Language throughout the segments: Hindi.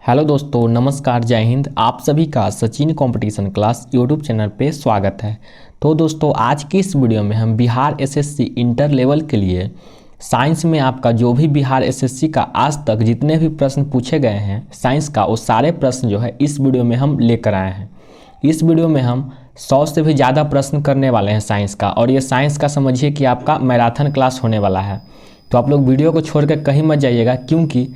हेलो दोस्तों, नमस्कार, जय हिंद। आप सभी का Sachin competition class YouTube channel पे स्वागत है। तो दोस्तों, आज की इस वीडियो में हम बिहार एसएससी इंटर लेवल के लिए साइंस में आपका जो भी बिहार एसएससी का आज तक जितने भी प्रश्न पूछे गए हैं साइंस का, वो सारे प्रश्न जो है इस वीडियो में हम लेकर आए हैं। इस वीडियो में हम 100 से भी ज़्यादा प्रश्न करने वाले हैं साइंस का, और ये साइंस का समझिए कि आपका मैराथन क्लास होने वाला है। तो आप लोग वीडियो को छोड़ कर कहीं मत जाइएगा, क्योंकि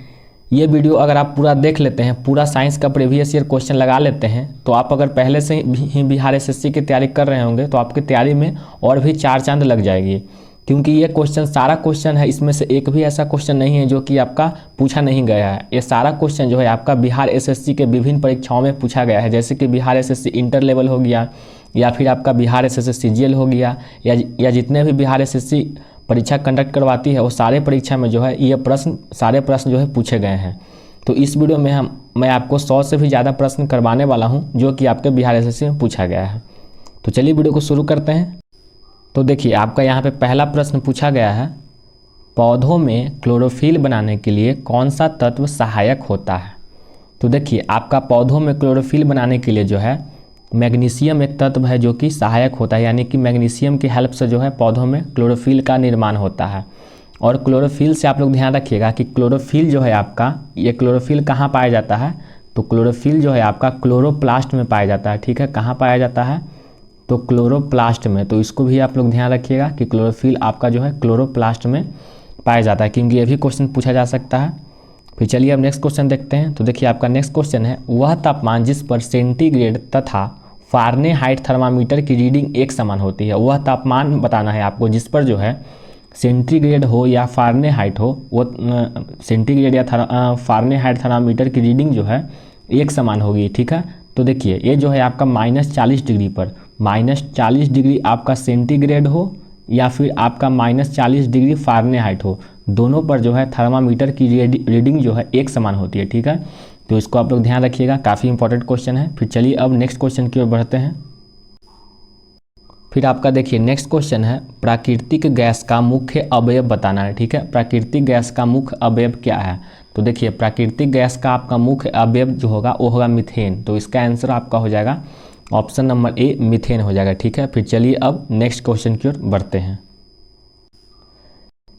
ये वीडियो अगर आप पूरा देख लेते हैं, पूरा साइंस का प्रीवियस ईयर क्वेश्चन लगा लेते हैं, तो आप अगर पहले से ही बिहार एसएससी की तैयारी कर रहे होंगे तो आपकी तैयारी में और भी 4 चांद लग जाएगी। क्योंकि ये क्वेश्चन सारा क्वेश्चन है, इसमें से एक भी ऐसा क्वेश्चन नहीं है जो कि आपका पूछा नहीं गया है। ये सारा क्वेश्चन जो है आपका बिहार एसएससी के विभिन्न परीक्षाओं में पूछा गया है, जैसे कि बिहार एसएससी इंटर लेवल हो गया, या फिर आपका बिहार एसएससी सीजीएल हो गया, या जितने भी बिहार एसएससी परीक्षा कंडक्ट करवाती है वो सारे परीक्षा में जो है ये सारे प्रश्न जो है पूछे गए हैं। तो इस वीडियो में मैं आपको 100 से भी ज़्यादा प्रश्न करवाने वाला हूं जो कि आपके बिहार एसएससी में पूछा गया है। तो चलिए वीडियो को शुरू करते हैं। तो देखिए, आपका यहाँ पे पहला प्रश्न पूछा गया है, पौधों में क्लोरोफिल बनाने के लिए कौन सा तत्व सहायक होता है। तो देखिए, आपका पौधों में क्लोरोफिल बनाने के लिए जो है मैग्नीशियम एक तत्व है जो कि सहायक होता है, यानी कि मैग्नीशियम की हेल्प से जो है पौधों में क्लोरोफिल का निर्माण होता है। और क्लोरोफिल से आप लोग ध्यान रखिएगा कि क्लोरोफिल जो है आपका, ये क्लोरोफिल कहाँ पाया जाता है, तो क्लोरोफिल जो है आपका क्लोरोप्लास्ट में पाया जाता है। ठीक है, कहाँ पाया जाता है, तो क्लोरोप्लास्ट में। तो इसको भी आप लोग ध्यान रखिएगा कि क्लोरोफिल आपका जो है क्लोरोप्लास्ट में पाया जाता है, क्योंकि ये भी क्वेश्चन पूछा जा सकता है। फिर चलिए अब नेक्स्ट क्वेश्चन देखते हैं। तो देखिए, आपका नेक्स्ट क्वेश्चन है, वह तापमान जिस पर सेंटीग्रेड तथा फारेनहाइट थर्मामीटर की रीडिंग एक समान होती है। वह तापमान बताना है आपको जिस पर जो है सेंटीग्रेड हो या फारेनहाइट हो, वो सेंटीग्रेड या फारेनहाइट थर्मामीटर की रीडिंग जो है एक समान होगी। ठीक है, तो देखिए ये जो है आपका -40 डिग्री पर, -40 डिग्री आपका सेंटीग्रेड हो या फिर आपका -40 डिग्री फारेनहाइट हो, दोनों पर जो है थर्मामीटर की रीडिंग जो है एक समान होती है। ठीक है, तो इसको आप लोग ध्यान रखिएगा, काफ़ी इंपॉर्टेंट क्वेश्चन है। फिर चलिए अब नेक्स्ट क्वेश्चन की ओर बढ़ते हैं। फिर आपका देखिए नेक्स्ट क्वेश्चन है, प्राकृतिक गैस का मुख्य अवयव बताना है। ठीक है, प्राकृतिक गैस का मुख्य अवयव क्या है। तो देखिए, प्राकृतिक गैस का आपका मुख्य अवयव जो होगा वो होगा मीथेन। तो इसका आंसर आपका हो जाएगा ऑप्शन नंबर ए, मीथेन हो जाएगा। ठीक है, फिर चलिए अब नेक्स्ट क्वेश्चन की ओर बढ़ते हैं।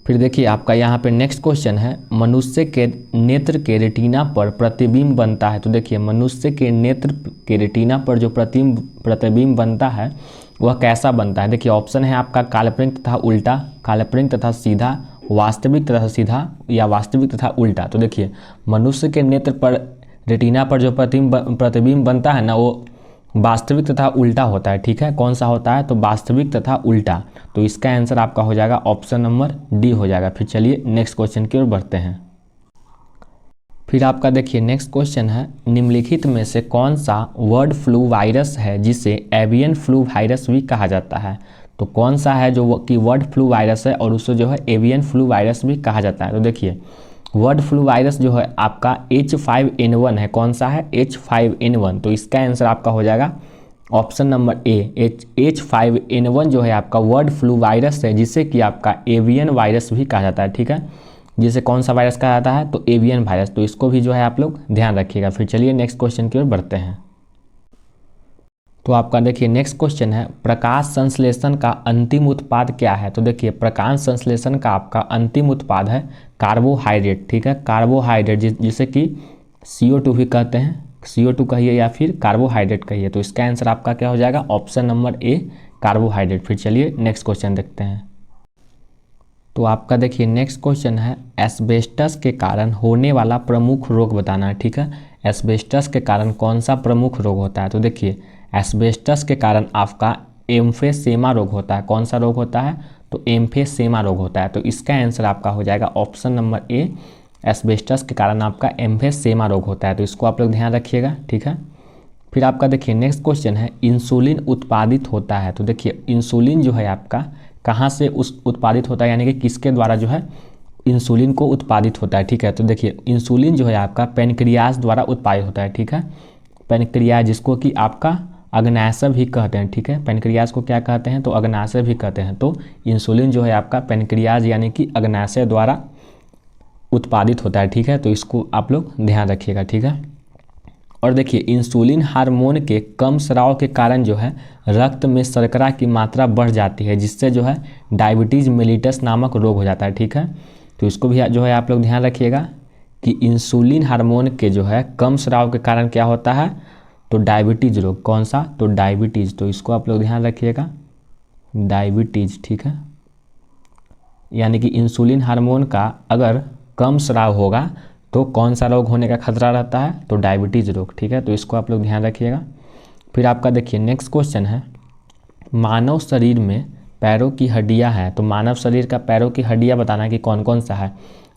फिर देखिए, आपका यहाँ पे नेक्स्ट क्वेश्चन है, मनुष्य के नेत्र के रेटिना पर प्रतिबिंब बनता है। तो देखिए, मनुष्य के नेत्र के रेटिना पर जो प्रतिबिंब बनता है वह कैसा बनता है। देखिए, ऑप्शन है आपका काल्पनिक तथा उल्टा, काल्पनिक तथा सीधा, वास्तविक तथा सीधा, या वास्तविक तथा उल्टा। तो देखिए, मनुष्य के नेत्र पर रेटिना पर जो प्रतिबिंब बनता है ना, वो वास्तविक तथा उल्टा होता है। ठीक है, कौन सा होता है, तो वास्तविक तथा उल्टा। तो इसका आंसर आपका हो जाएगा ऑप्शन नंबर डी हो जाएगा। फिर चलिए नेक्स्ट क्वेश्चन की ओर बढ़ते हैं। फिर आपका देखिए नेक्स्ट क्वेश्चन है, निम्नलिखित में से कौन सा बर्ड फ्लू वायरस है जिसे एवियन फ्लू वायरस भी कहा जाता है। तो कौन सा है जो कि बर्ड फ्लू वायरस है और उसे जो है एवियन फ्लू वायरस भी कहा जाता है। तो देखिए, बर्ड फ्लू वायरस जो है आपका H5N1 है। कौन सा है, H5N1। तो इसका आंसर आपका हो जाएगा ऑप्शन नंबर ए, H5N1 जो है आपका बर्ड फ्लू वायरस है, जिसे कि आपका एवियन वायरस भी कहा जाता है। ठीक है, जिसे कौन सा वायरस कहा जाता है, तो एवियन वायरस। तो इसको भी जो है आप लोग ध्यान रखिएगा। फिर चलिए नेक्स्ट क्वेश्चन की ओर बढ़ते हैं। तो आपका देखिए नेक्स्ट क्वेश्चन है, प्रकाश संश्लेषण का अंतिम उत्पाद क्या है। तो देखिए, प्रकाश संश्लेषण का आपका अंतिम उत्पाद है कार्बोहाइड्रेट। ठीक है, कार्बोहाइड्रेट जिसे कि CO2 भी कहते हैं, CO2 कहिए या फिर कार्बोहाइड्रेट कहिए। तो इसका आंसर आपका क्या हो जाएगा, ऑप्शन नंबर ए, कार्बोहाइड्रेट। फिर चलिए नेक्स्ट क्वेश्चन देखते हैं। तो आपका देखिए नेक्स्ट क्वेश्चन है, एस्बेस्टस के कारण होने वाला प्रमुख रोग बताना है। ठीक है, एस्बेस्टस के कारण कौन सा प्रमुख रोग होता है। तो देखिए, एस्बेस्टस के कारण आपका एम्फेसेमा रोग होता है। कौन सा रोग होता है, तो एम्फेसेमा रोग होता है। तो इसका आंसर आपका हो जाएगा ऑप्शन नंबर ए, एस्बेस्टस के कारण आपका एम्फेसेमा रोग होता है। तो इसको आप लोग ध्यान रखिएगा। ठीक है, फिर आपका देखिए नेक्स्ट क्वेश्चन है, इंसुलिन उत्पादित होता है। तो देखिए, इंसुलिन जो है आपका कहाँ से उत्पादित होता है, यानी कि किसके द्वारा जो है इंसुलिन को उत्पादित होता है। ठीक है, तो देखिए, इंसुलिन जो है आपका पेनक्रियाज द्वारा उत्पादित होता है। ठीक है, पेनक्रियाज जिसको कि आपका अग्नाशय भी कहते हैं। ठीक है, पेनक्रियाज को क्या कहते हैं, तो अग्नाशय भी कहते हैं। तो इंसुलिन जो है आपका पेनक्रियाज यानी कि अग्नाशय द्वारा उत्पादित होता है। ठीक है, तो इसको आप लोग ध्यान रखिएगा। ठीक है, और देखिए इंसुलिन हार्मोन के कम स्राव के कारण जो है रक्त में शर्करा की मात्रा बढ़ जाती है, जिससे जो है डायबिटीज़ मेलिटस नामक रोग हो जाता है। ठीक है, तो इसको भी जो है आप लोग ध्यान रखिएगा कि इंसुलिन हार्मोन के जो है कम स्राव के कारण क्या होता है, तो डायबिटीज़ रोग। कौन सा, तो डायबिटीज़। तो इसको आप लोग ध्यान रखिएगा, डायबिटीज़। ठीक है, यानी कि इंसुलिन हार्मोन का अगर कम स्राव होगा तो कौन सा रोग होने का खतरा रहता है, तो डायबिटीज़ रोग। ठीक है, तो इसको आप लोग ध्यान रखिएगा। फिर आपका देखिए नेक्स्ट क्वेश्चन है, मानव शरीर में पैरों की हड्डियां हैं, तो मानव शरीर का पैरों की हड्डियां बताना है कि कौन कौन सा है।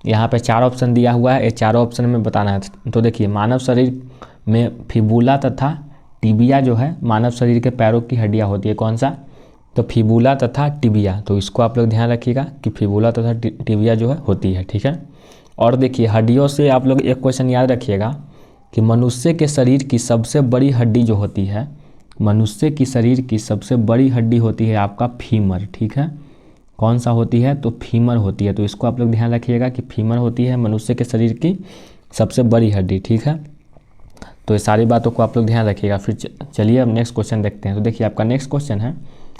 यहाँ पे 4 ऑप्शन दिया हुआ है, ये चारों ऑप्शन में बताना है। तो देखिए मानव शरीर में फिबुला तथा टिबिया जो है मानव शरीर के पैरों की हड्डियाँ होती है। कौन सा, तो फिबुला तथा टिबिया। तो इसको आप लोग ध्यान रखिएगा कि फिबुला तथा टिबिया जो है होती है। ठीक है, और देखिए हड्डियों से आप लोग एक क्वेश्चन याद रखिएगा कि मनुष्य के शरीर की सबसे बड़ी हड्डी जो होती है, मनुष्य की शरीर की सबसे बड़ी हड्डी होती है आपका फीमर। ठीक है, कौन सा होती है, तो फीमर होती है। तो इसको आप लोग ध्यान रखिएगा कि फीमर होती है मनुष्य के शरीर की सबसे बड़ी हड्डी। ठीक है, तो ये सारी बातों को आप लोग ध्यान रखिएगा। फिर चलिए अब नेक्स्ट क्वेश्चन देखते हैं। तो देखिए आपका नेक्स्ट क्वेश्चन है,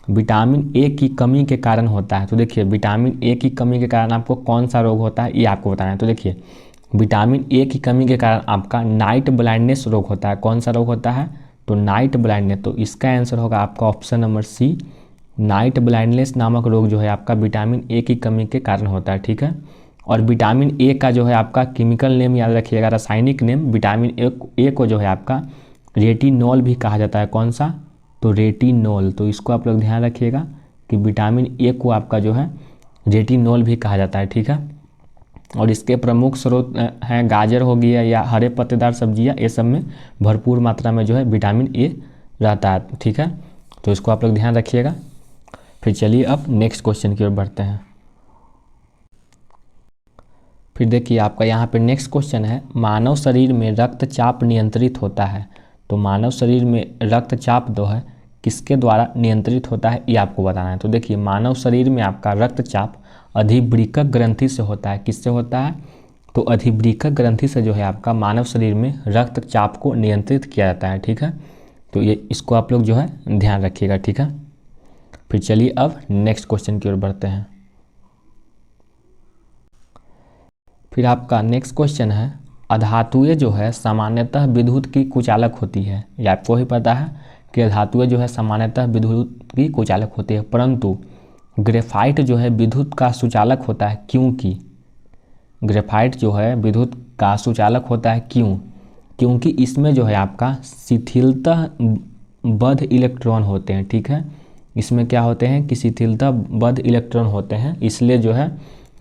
विटामिन ए की कमी के कारण होता है। तो देखिए विटामिन ए की कमी के कारण आपको कौन सा रोग होता है, ये आपको बताना है। तो देखिए विटामिन ए की कमी के कारण आपका नाइट ब्लाइंडनेस रोग होता है। कौन सा रोग होता है, तो नाइट ब्लाइंडनेस। तो इसका आंसर होगा आपका option number C, night blindness नामक रोग जो है आपका विटामिन ए की कमी के कारण होता है। ठीक है, और विटामिन ए का जो है आपका केमिकल नेम याद रखिएगा, रासायनिक नेम विटामिन ए को जो है आपका रेटिनॉल भी कहा जाता है। कौन सा, तो रेटिनॉल। तो इसको आप लोग ध्यान रखिएगा कि विटामिन ए को आपका जो है रेटिनॉल भी कहा जाता है। ठीक है, और इसके प्रमुख स्रोत हैं गाजर हो गया या हरे पत्तेदार सब्जियां, ये सब में भरपूर मात्रा में जो है विटामिन ए रहता है। ठीक है, तो इसको आप लोग ध्यान रखिएगा। फिर चलिए अब नेक्स्ट क्वेश्चन की ओर बढ़ते हैं। फिर देखिए आपका यहाँ पे नेक्स्ट क्वेश्चन है, मानव शरीर में रक्तचाप नियंत्रित होता है। तो मानव शरीर में रक्तचाप जो है किसके द्वारा नियंत्रित होता है, ये आपको बताना है। तो देखिए मानव शरीर में आपका रक्तचाप अधिवृक्क ग्रंथि से होता है। किससे होता है, तो अधिवृक्क ग्रंथि से जो है आपका मानव शरीर में रक्तचाप को नियंत्रित किया जाता है। ठीक है, तो ये इसको आप लोग जो है ध्यान रखिएगा। ठीक है, फिर चलिए अब नेक्स्ट क्वेश्चन की ओर बढ़ते हैं। फिर आपका नेक्स्ट क्वेश्चन है, अधातुएं जो है सामान्यतः विद्युत की कुचालक होती है। या आपको ही पता है कि धातुएं जो है सामान्यतः विद्युत की कुचालक होती है, परंतु ग्रेफाइट जो है विद्युत का सुचालक होता है। क्योंकि ग्रेफाइट जो है विद्युत का सुचालक होता है, क्योंकि इसमें जो है आपका शिथिलता बद्ध इलेक्ट्रॉन होते हैं। ठीक है, इसमें क्या होते हैं कि शिथिलता बद्ध इलेक्ट्रॉन होते हैं, इसलिए जो है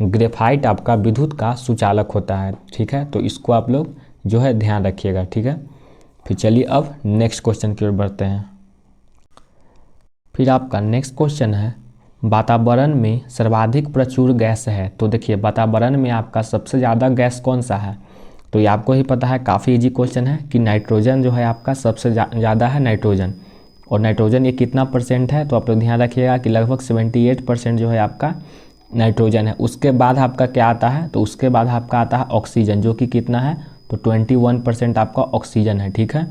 ग्रेफाइट आपका विद्युत का सुचालक होता है। ठीक है, तो इसको आप लोग जो है ध्यान रखिएगा। ठीक है, फिर चलिए अब नेक्स्ट क्वेश्चन की ओर बढ़ते हैं। फिर आपका नेक्स्ट क्वेश्चन है, वातावरण में सर्वाधिक प्रचुर गैस है। तो देखिए वातावरण में आपका सबसे ज़्यादा गैस कौन सा है, तो ये आपको ही पता है, काफ़ी इजी क्वेश्चन है कि नाइट्रोजन जो है आपका सबसे ज़्यादा है नाइट्रोजन। और नाइट्रोजन ये कितना परसेंट है, तो आप लोग ध्यान रखिएगा कि लगभग 78% जो है आपका नाइट्रोजन है। उसके बाद आपका क्या आता है, तो उसके बाद आपका आता है ऑक्सीजन, जो कि कितना है, तो 21% आपका ऑक्सीजन है। ठीक है,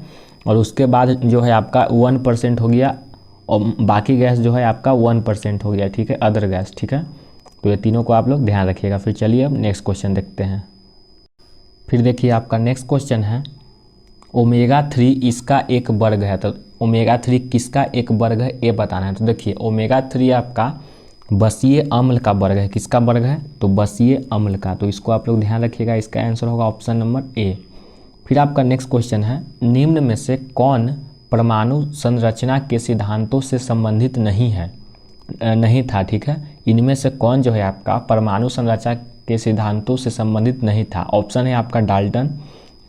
और उसके बाद जो है आपका 1% हो गया और बाकी गैस जो है आपका 1% हो गया। ठीक है, अदर गैस। ठीक है, तो ये तीनों को आप लोग ध्यान रखिएगा। फिर चलिए अब नेक्स्ट क्वेश्चन देखते हैं। फिर देखिए आपका नेक्स्ट क्वेश्चन है, ओमेगा 3 इसका एक वर्ग है। तो ओमेगा 3 किसका एक वर्ग है, ये बताना है। तो देखिए ओमेगा 3 आपका बसीय अम्ल का वर्ग है। किसका वर्ग है, तो बसीय अम्ल का। तो इसको आप लोग ध्यान रखिएगा, इसका आंसर होगा ऑप्शन नंबर ए। फिर आपका नेक्स्ट क्वेश्चन है, निम्न में से कौन परमाणु संरचना के सिद्धांतों से संबंधित नहीं था। ठीक है, इनमें से कौन जो है आपका परमाणु संरचना के सिद्धांतों से संबंधित नहीं था। ऑप्शन है आपका डाल्टन,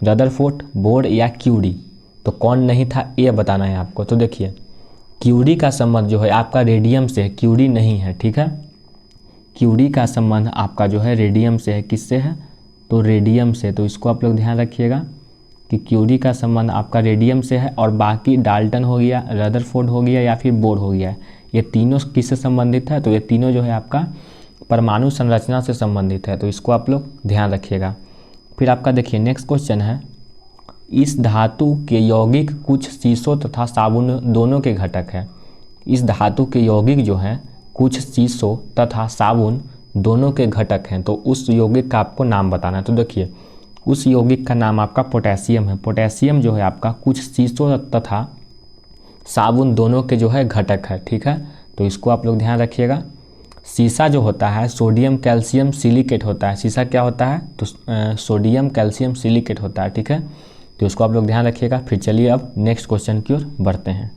रदरफोर्ड, बोर या क्यूरी। तो कौन नहीं था ये बताना है आपको। तो देखिए क्यूरी का संबंध जो है आपका रेडियम से है, क्यूरी नहीं है। ठीक है, क्यूरी का संबंध आपका जो है रेडियम से है। किससे है, तो रेडियम से। तो इसको आप लोग ध्यान रखिएगा कि क्यूरी का संबंध आपका रेडियम से है, और बाकी डाल्टन हो गया, रदरफोर्ड हो गया या फिर बोर हो गया, ये तीनों किससे संबंधित है, तो ये तीनों जो है आपका परमाणु संरचना से संबंधित है। तो इसको आप लोग ध्यान रखिएगा। फिर आपका देखिए नेक्स्ट क्वेश्चन है, इस धातु के यौगिक कुछ शीशों तथा साबुन दोनों के घटक है। इस धातु के यौगिक जो है कुछ शीशों तथा साबुन दोनों के घटक हैं, तो उस यौगिक का आपको नाम बताना है। तो देखिए उस यौगिक का नाम आपका पोटेशियम है। पोटेशियम जो है आपका कुछ शीशों तथा साबुन दोनों के जो है घटक है, ठीक है। तो इसको आप लोग ध्यान रखिएगा। शीशा जो होता है सोडियम कैल्शियम सिलिकेट होता है। शीशा क्या होता है? तो सोडियम कैल्शियम सिलिकेट होता है, ठीक है। तो इसको आप लोग ध्यान रखिएगा। फिर चलिए अब नेक्स्ट क्वेश्चन की ओर बढ़ते हैं।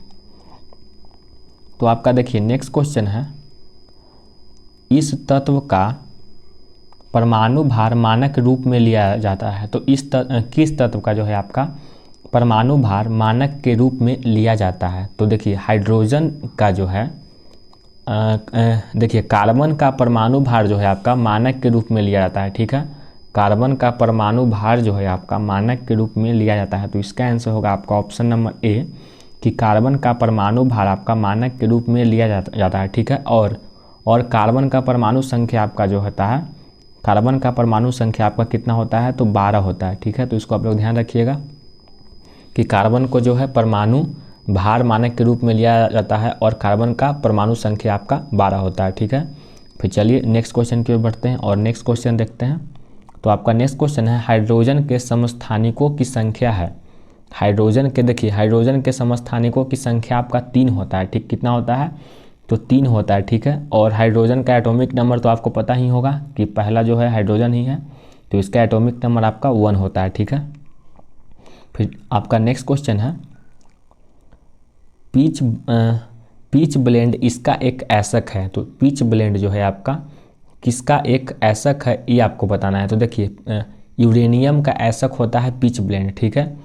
तो आपका देखिए नेक्स्ट क्वेश्चन है, इस तत्व का परमाणु भार मानक रूप में लिया जाता है। तो किस तत्व का जो है आपका परमाणु भार मानक के रूप में लिया जाता है? तो देखिए हाइड्रोजन का जो है देखिए कार्बन का परमाणु भार जो है आपका मानक के रूप में लिया जाता है, ठीक है। कार्बन का परमाणु भार जो है आपका मानक के रूप में लिया जाता है। तो इसका आंसर होगा आपका ऑप्शन नंबर ए कि कार्बन का परमाणु भार आपका मानक के रूप में लिया जाता है, ठीक है। और कार्बन का परमाणु संख्या आपका जो होता है, कार्बन का परमाणु संख्या आपका कितना होता है? तो 12 होता है, ठीक है। तो इसको आप लोग ध्यान रखिएगा कि कार्बन को जो है परमाणु भार मानक के रूप में लिया जाता है और कार्बन का परमाणु संख्या आपका 12 होता है, ठीक है। फिर चलिए नेक्स्ट क्वेश्चन की ओर बढ़ते हैं और नेक्स्ट क्वेश्चन देखते हैं। तो आपका नेक्स्ट क्वेश्चन है, हाइड्रोजन के समस्थानिकों की संख्या है। हाइड्रोजन के देखिए हाइड्रोजन के समस्थानिकों की संख्या आपका 3 होता है, ठीक। कितना होता है? तो 3 होता है, ठीक है। और हाइड्रोजन का एटॉमिक नंबर तो आपको पता ही होगा कि पहला जो है हाइड्रोजन ही है, तो इसका एटॉमिक नंबर आपका 1 होता है, ठीक है। फिर आपका नेक्स्ट क्वेश्चन है, पीच ब्लेंड इसका एक ऐसक है। तो पीच ब्लेंड जो है आपका किसका एक ऐसक है, ये आपको बताना है। तो देखिए यूरेनियम का ऐसक होता है पीच ब्लेंड, ठीक है।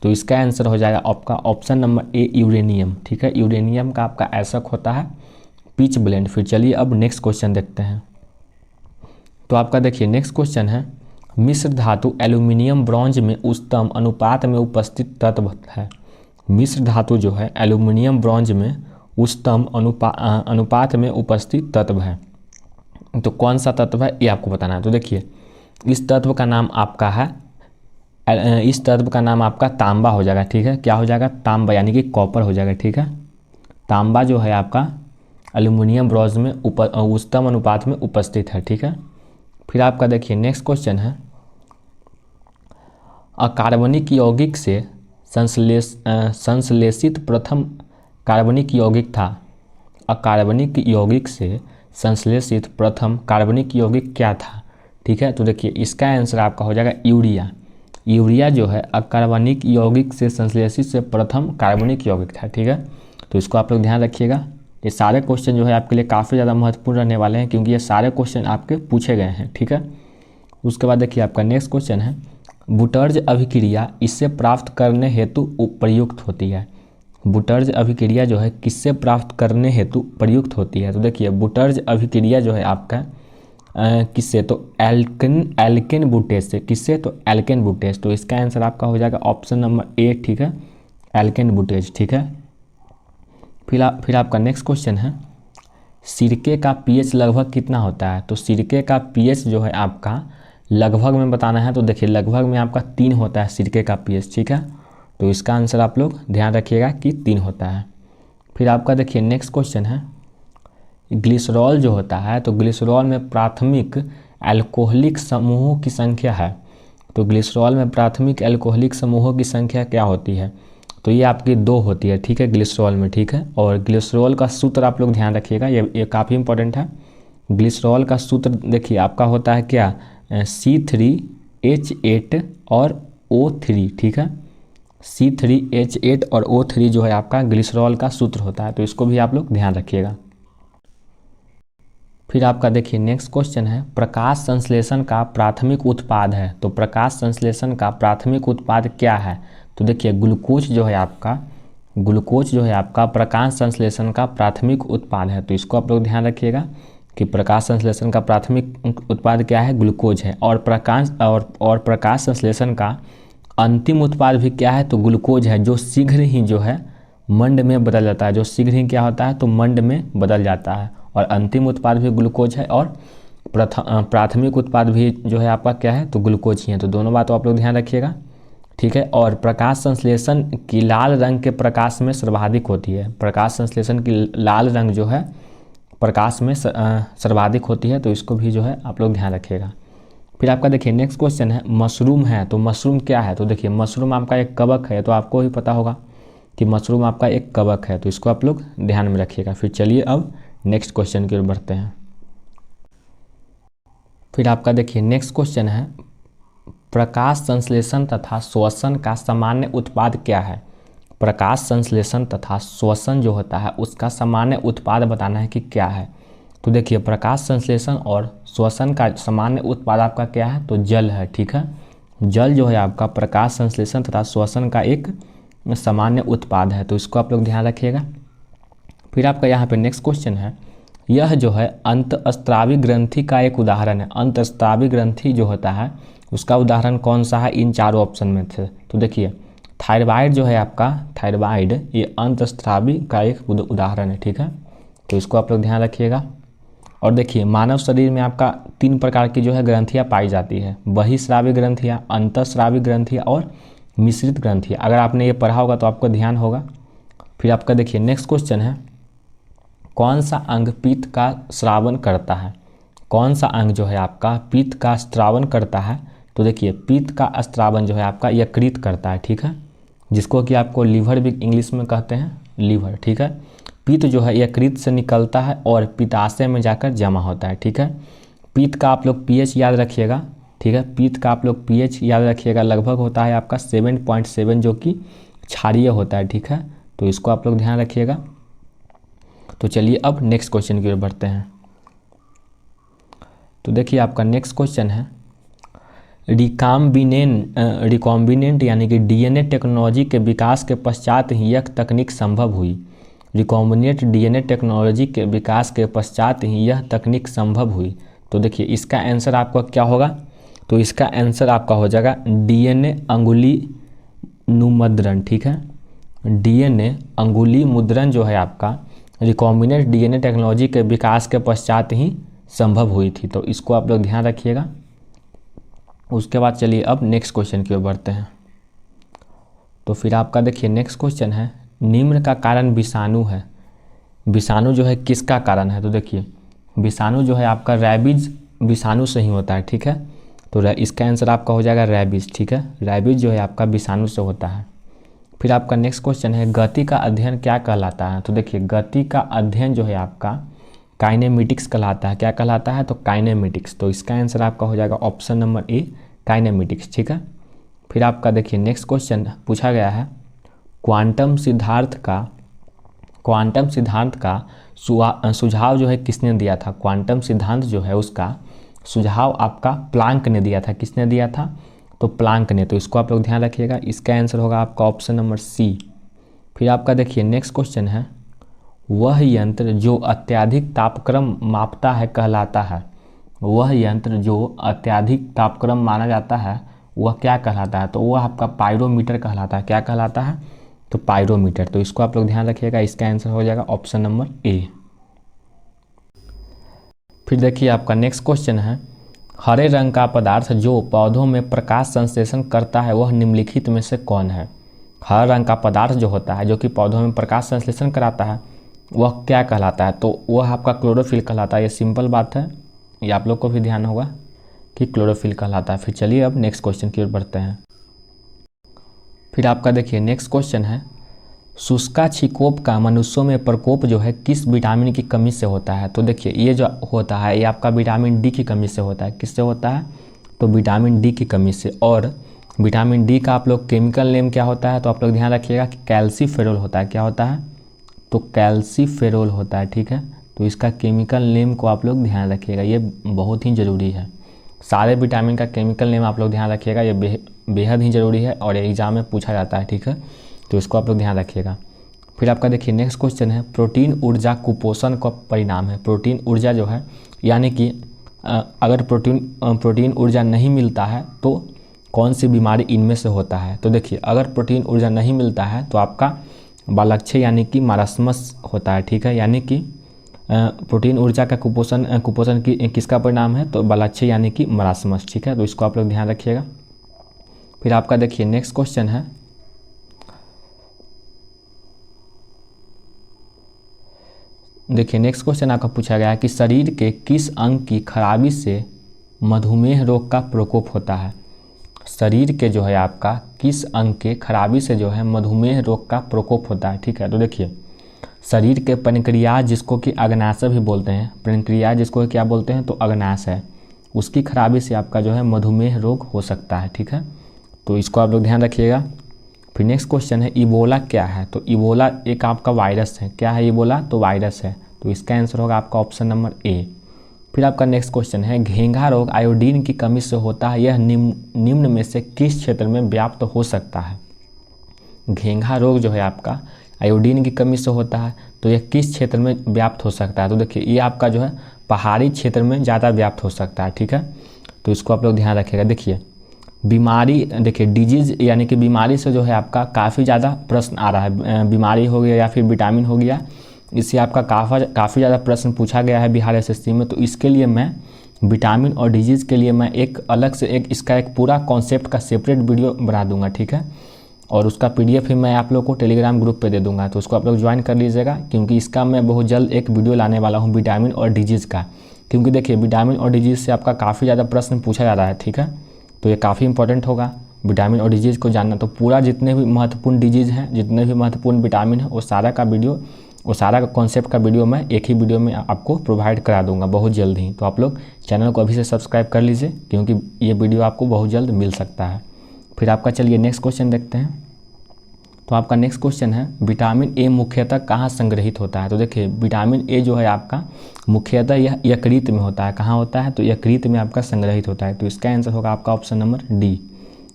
तो इसका आंसर हो जाएगा आपका ऑप्शन नंबर ए यूरेनियम, ठीक है। यूरेनियम का आपका ऐसक होता है पीच ब्लेंड। फिर चलिए अब नेक्स्ट क्वेश्चन देखते हैं। तो आपका देखिए नेक्स्ट क्वेश्चन है, मिश्र धातु एल्यूमिनियम ब्रॉन्ज में उच्चतम अनुपात में उपस्थित तत्व है। मिश्र धातु जो है एल्यूमिनियम ब्रॉन्ज में उच्चतम अनुपात में उपस्थित तत्व है। तो कौन सा तत्व है ये आपको बताना है। तो देखिए इस तत्व का नाम आपका है, इस तत्व का नाम आपका तांबा हो जाएगा, ठीक है। क्या हो जाएगा? तांबा, यानी कि कॉपर हो जाएगा, ठीक है। तांबा जो है आपका एल्यूमिनियम ब्रॉन्ज में उच्चतम अनुपात में उपस्थित है, ठीक है। फिर आपका देखिए नेक्स्ट क्वेश्चन है, अकार्बनिक यौगिक से संश्लेषित प्रथम कार्बनिक यौगिक था। अकार्बनिक यौगिक से संश्लेषित प्रथम कार्बनिक यौगिक क्या था, ठीक है। तो देखिए इसका आंसर आपका हो जाएगा यूरिया। यूरिया जो है अकार्बनिक यौगिक से संश्लेषित से प्रथम कार्बनिक यौगिक था, ठीक है। तो इसको आप लोग ध्यान रखिएगा। ये सारे क्वेश्चन जो है आपके लिए काफ़ी ज़्यादा महत्वपूर्ण रहने वाले हैं, क्योंकि ये सारे क्वेश्चन आपके पूछे गए हैं, ठीक है। उसके बाद देखिए आपका नेक्स्ट क्वेश्चन है, बुटर्ज अभिक्रिया इससे प्राप्त करने हेतु प्रयुक्त होती है। बुटर्ज अभिक्रिया जो है किससे प्राप्त करने हेतु प्रयुक्त होती है? तो देखिए बुटर्ज अभिक्रिया जो है आपका किससे? तो एल्केन बुटेज से। किससे? तो एल्केन बुटेज। तो इसका आंसर आपका हो जाएगा ऑप्शन नंबर ए, ठीक है, एल्केन बुटेज, ठीक है। फिर आपका नेक्स्ट क्वेश्चन है, सिरके का पीएच लगभग कितना होता है? तो सिरके का पीएच जो है आपका लगभग में बताना है। तो देखिए लगभग में आपका 3 होता है सिरके का पीएच, ठीक है। तो इसका आंसर आप लोग ध्यान रखिएगा कि 3 होता है। फिर आपका देखिए नेक्स्ट क्वेश्चन है, ग्लिसरॉल जो होता है, तो ग्लिसरॉल में प्राथमिक एल्कोहलिक समूहों की संख्या है। तो ग्लिसरॉल में प्राथमिक एल्कोहलिक समूहों की संख्या क्या होती है? तो ये आपकी 2 होती है, ठीक है, ग्लिसरॉल में, ठीक है। और ग्लिसरॉल का सूत्र आप लोग ध्यान रखिएगा, ये काफ़ी इंपॉर्टेंट है। ग्लिसरॉल का सूत्र देखिए आपका होता है क्या? C3H8 और O3, ठीक है। C3H8 और O3 जो है आपका ग्लिसरॉल का सूत्र होता है। तो इसको भी आप लोग ध्यान रखिएगा। फिर आपका देखिए नेक्स्ट क्वेश्चन है, प्रकाश संश्लेषण का प्राथमिक उत्पाद है। तो प्रकाश संश्लेषण का प्राथमिक उत्पाद क्या है? तो देखिए ग्लूकोज जो है आपका प्रकाश संश्लेषण का प्राथमिक उत्पाद है। तो इसको आप लोग ध्यान रखिएगा कि प्रकाश संश्लेषण का प्राथमिक उत्पाद क्या है? ग्लूकोज है। और प्रकाश संश्लेषण का अंतिम उत्पाद भी क्या है? तो ग्लूकोज है, जो शीघ्र ही जो है मंड में बदल जाता है। जो शीघ्र ही क्या होता है? तो मंड में बदल जाता है। और अंतिम उत्पाद भी ग्लूकोज है और प्राथमिक उत्पाद भी जो है आपका क्या है? तो ग्लूकोज ही है। तो दोनों बात आप लोग ध्यान रखिएगा, ठीक है। और प्रकाश संश्लेषण की लाल रंग के प्रकाश में सर्वाधिक होती है। प्रकाश संश्लेषण की लाल रंग जो है प्रकाश में सर्वाधिक होती है, तो इसको भी जो है आप लोग ध्यान रखिएगा। फिर आपका देखिए नेक्स्ट क्वेश्चन है मशरूम है, तो मशरूम क्या है? तो देखिए मशरूम आपका एक कवक है, तो आपको भी पता होगा कि मशरूम आपका एक कवक है, तो इसको आप लोग ध्यान में रखिएगा। फिर चलिए अब नेक्स्ट क्वेश्चन की ओर बढ़ते हैं। फिर आपका देखिए नेक्स्ट क्वेश्चन है प्रकाश संश्लेषण तथा श्वसन का सामान्य उत्पाद क्या है? प्रकाश संश्लेषण तथा श्वसन जो होता है उसका सामान्य उत्पाद बताना है कि क्या है। तो देखिए प्रकाश संश्लेषण और श्वसन का सामान्य उत्पाद आपका क्या है? तो जल है, ठीक है। जल जो है आपका प्रकाश संश्लेषण तथा श्वसन का एक सामान्य उत्पाद है, तो इसको आप लोग ध्यान रखिएगा। फिर आपका यहाँ पे नेक्स्ट क्वेश्चन है यह जो है अंतःस्रावी ग्रंथि का एक उदाहरण है। अंतःस्रावी ग्रंथि जो होता है उसका उदाहरण कौन सा है इन चारों ऑप्शन में से? तो देखिए थायराइड जो है आपका, थायराइड ये अंतःस्रावी का एक उदाहरण है, ठीक है। तो इसको आप लोग ध्यान रखिएगा। और देखिए मानव शरीर में आपका 3 प्रकार की जो है ग्रंथियाँ पाई जाती है, बहिःस्रावी ग्रंथियाँ, अंतःस्रावी ग्रंथियाँ और मिश्रित ग्रंथियाँ। अगर आपने ये पढ़ा होगा तो आपको ध्यान होगा। फिर आपका देखिए नेक्स्ट क्वेश्चन है कौन सा अंग पित्त का स्रावन करता है? कौन सा अंग जो है आपका पित्त का स्रावन करता है? तो देखिए पित्त का स्रावन जो है आपका यकृत करता है, ठीक है, जिसको कि आपको लीवर भी इंग्लिश में कहते हैं, लीवर, ठीक है। पित्त जो है यकृत से निकलता है और पित्ताशय में जाकर जमा होता है, ठीक है। पित्त का आप लोग पीएच याद रखिएगा, ठीक है। पित्त का आप लोग पीएच याद रखिएगा, लगभग होता है आपका 7.7 जो कि क्षारीय होता है, ठीक है। तो इसको आप लोग ध्यान रखिएगा। तो चलिए अब नेक्स्ट क्वेश्चन की ओर बढ़ते हैं। तो देखिए आपका नेक्स्ट क्वेश्चन है रिकॉम्बिनेंट यानी कि डीएनए टेक्नोलॉजी के विकास के पश्चात ही यह तकनीक संभव हुई। रिकॉम्बिनेंट डीएनए टेक्नोलॉजी के विकास के पश्चात ही यह तकनीक संभव हुई। तो देखिए इसका आंसर आपका क्या होगा? तो इसका आंसर आपका हो जाएगा डीएनए अंगुली मुद्रण, ठीक है। डीएनए अंगुली मुद्रण जो है आपका रिकॉम्बिनेंट डीएनए टेक्नोलॉजी के विकास के पश्चात ही संभव हुई थी, तो इसको आप लोग ध्यान रखिएगा। उसके बाद चलिए अब नेक्स्ट क्वेश्चन की ओर बढ़ते हैं। तो फिर आपका देखिए नेक्स्ट क्वेश्चन है निम्न का कारण विषाणु है। विषाणु जो है किसका कारण है? तो देखिए विषाणु जो है आपका रैबीज विषाणु से ही होता है, ठीक है। तो इसका आंसर आपका हो जाएगा रैबीज, ठीक है। रैबीज जो है आपका विषाणु से होता है। फिर आपका नेक्स्ट क्वेश्चन है गति का अध्ययन क्या कहलाता है? तो देखिए गति का अध्ययन जो है आपका काइनेमेटिक्स कहलाता है। क्या कहलाता है? तो काइनेमेटिक्स। तो इसका आंसर आपका हो जाएगा ऑप्शन नंबर ए काइनेमेटिक्स, ठीक है। फिर आपका देखिए नेक्स्ट क्वेश्चन पूछा गया है क्वांटम सिद्धांत का सुझाव जो है किसने दिया था? क्वांटम सिद्धांत जो है उसका सुझाव आपका प्लांक ने दिया था। किसने दिया था? तो प्लांक ने। तो इसको आप लोग ध्यान रखिएगा, इसका आंसर होगा आपका ऑप्शन नंबर सी। फिर आपका देखिए नेक्स्ट क्वेश्चन है वह यंत्र जो अत्यधिक तापक्रम मापता है कहलाता है। वह यंत्र जो अत्यधिक तापक्रम माना जाता है वह क्या कहलाता है? तो वह आपका पायरोमीटर कहलाता है। क्या कहलाता है? तो पायरोमीटर। तो इसको आप लोग ध्यान रखिएगा, इसका आंसर हो जाएगा ऑप्शन नंबर ए। फिर देखिए आपका नेक्स्ट क्वेश्चन है हरे रंग का पदार्थ जो पौधों में प्रकाश संश्लेषण करता है वह निम्नलिखित में से कौन है? हरा रंग का पदार्थ जो होता है जो कि पौधों में प्रकाश संश्लेषण कराता है वह क्या कहलाता है? तो वह आपका क्लोरोफिल कहलाता है। ये सिंपल बात है, ये आप लोग को भी ध्यान होगा कि क्लोरोफिल कहलाता है। फिर चलिए अब नेक्स्ट क्वेश्चन की ओर बढ़ते हैं। फिर आपका देखिए नेक्स्ट क्वेश्चन है शुष्का छिकोप का मनुष्यों में प्रकोप जो है किस विटामिन की कमी से होता है? तो देखिए ये जो होता है ये आपका विटामिन डी की कमी से होता है। किससे होता है? तो विटामिन डी की कमी से। और विटामिन डी का आप लोग केमिकल नेम क्या होता है? तो आप लोग ध्यान रखिएगा कि कैल्सीफेरोल होता है। क्या होता है? तो कैल्सीफेरोल होता है, ठीक है। तो इसका केमिकल नेम को आप लोग ध्यान रखिएगा, ये बहुत ही ज़रूरी है। सारे विटामिन का केमिकल नेम आप लोग ध्यान रखिएगा, ये बेहद ही ज़रूरी है और एग्जाम में पूछा जाता है, ठीक है। तो इसको आप लोग ध्यान रखिएगा। फिर आपका देखिए नेक्स्ट क्वेश्चन है प्रोटीन ऊर्जा कुपोषण का परिणाम है। प्रोटीन ऊर्जा जो है यानी कि अगर प्रोटीन ऊर्जा नहीं मिलता है तो कौन सी बीमारी इनमें से होता है? तो देखिए अगर प्रोटीन ऊर्जा नहीं मिलता है तो आपका बालक्षय यानी कि मारास्मस होता है, ठीक है। यानी कि प्रोटीन ऊर्जा का कुपोषण की किसका परिणाम है? तो बालक्षय यानी कि मारास्मस, ठीक है। तो इसको आप लोग ध्यान रखिएगा। फिर आपका देखिए नेक्स्ट क्वेश्चन है, देखिए नेक्स्ट क्वेश्चन आपका पूछा गया है कि शरीर के किस अंग की खराबी से मधुमेह रोग का प्रकोप होता है। शरीर के जो है आपका किस अंग के खराबी से जो है मधुमेह रोग का प्रकोप होता है। ठीक है, तो देखिए शरीर के पैंक्रियाज जिसको कि अग्नाशय भी बोलते हैं, पैंक्रियाज जिसको क्या बोलते हैं तो अग्नाशय है, उसकी खराबी से आपका जो है मधुमेह रोग हो सकता है। ठीक है, तो इसको आप लोग ध्यान रखिएगा। फिर नेक्स्ट क्वेश्चन है इबोला क्या है। तो इबोला एक आपका वायरस है। क्या है इबोला? तो वायरस है। तो इसका आंसर होगा आपका ऑप्शन नंबर ए। फिर आपका नेक्स्ट क्वेश्चन है घेंघा रोग आयोडीन की कमी से होता है, यह निम्न में से किस क्षेत्र में व्याप्त हो सकता है। घेंघा रोग जो है आपका आयोडीन की कमी से होता है, तो यह किस क्षेत्र में व्याप्त हो सकता है। तो देखिए ये आपका जो है पहाड़ी क्षेत्र में ज़्यादा व्याप्त हो सकता है। ठीक है, तो इसको आप लोग ध्यान रखिएगा। देखिए बीमारी, देखिए डिजीज़ यानी कि बीमारी से जो है आपका काफ़ी ज़्यादा प्रश्न आ रहा है। बीमारी हो गया या फिर विटामिन हो गया, इससे आपका काफ़ी ज़्यादा प्रश्न पूछा गया है बिहार एसएससी में। तो इसके लिए मैं विटामिन और डिजीज़ के लिए मैं एक अलग से इसका एक पूरा कॉन्सेप्ट का सेपरेट वीडियो बना दूंगा। ठीक है, और उसका पीडीएफ भी मैं आप लोग को टेलीग्राम ग्रुप पे दे दूंगा, तो उसको आप लोग ज्वाइन कर लीजिएगा, क्योंकि इसका मैं बहुत जल्द एक वीडियो लाने वाला हूँ विटामिन और डिजीज़ का। क्योंकि देखिए विटामिन और डिजीज़ से आपका काफ़ी ज़्यादा प्रश्न पूछा जा रहा है। ठीक है, तो ये काफ़ी इंपॉर्टेंट होगा विटामिन और डिजीज़ को जानना। तो पूरा जितने भी महत्वपूर्ण डिजीज़ हैं, जितने भी महत्वपूर्ण विटामिन है, वो सारा का कॉन्सेप्ट का वीडियो मैं एक ही वीडियो में आपको प्रोवाइड करा दूंगा बहुत जल्द ही। तो आप लोग चैनल को अभी से सब्सक्राइब कर लीजिए, क्योंकि ये वीडियो आपको बहुत जल्द मिल सकता है। फिर आपका चलिए नेक्स्ट क्वेश्चन देखते हैं। तो आपका नेक्स्ट क्वेश्चन है विटामिन ए मुख्यतः कहाँ संग्रहित होता है। तो देखिए विटामिन ए जो है आपका मुख्यतः यह यकृत में होता है। कहाँ होता है? तो यकृत में आपका संग्रहित होता है। तो इसका आंसर होगा आपका ऑप्शन नंबर डी।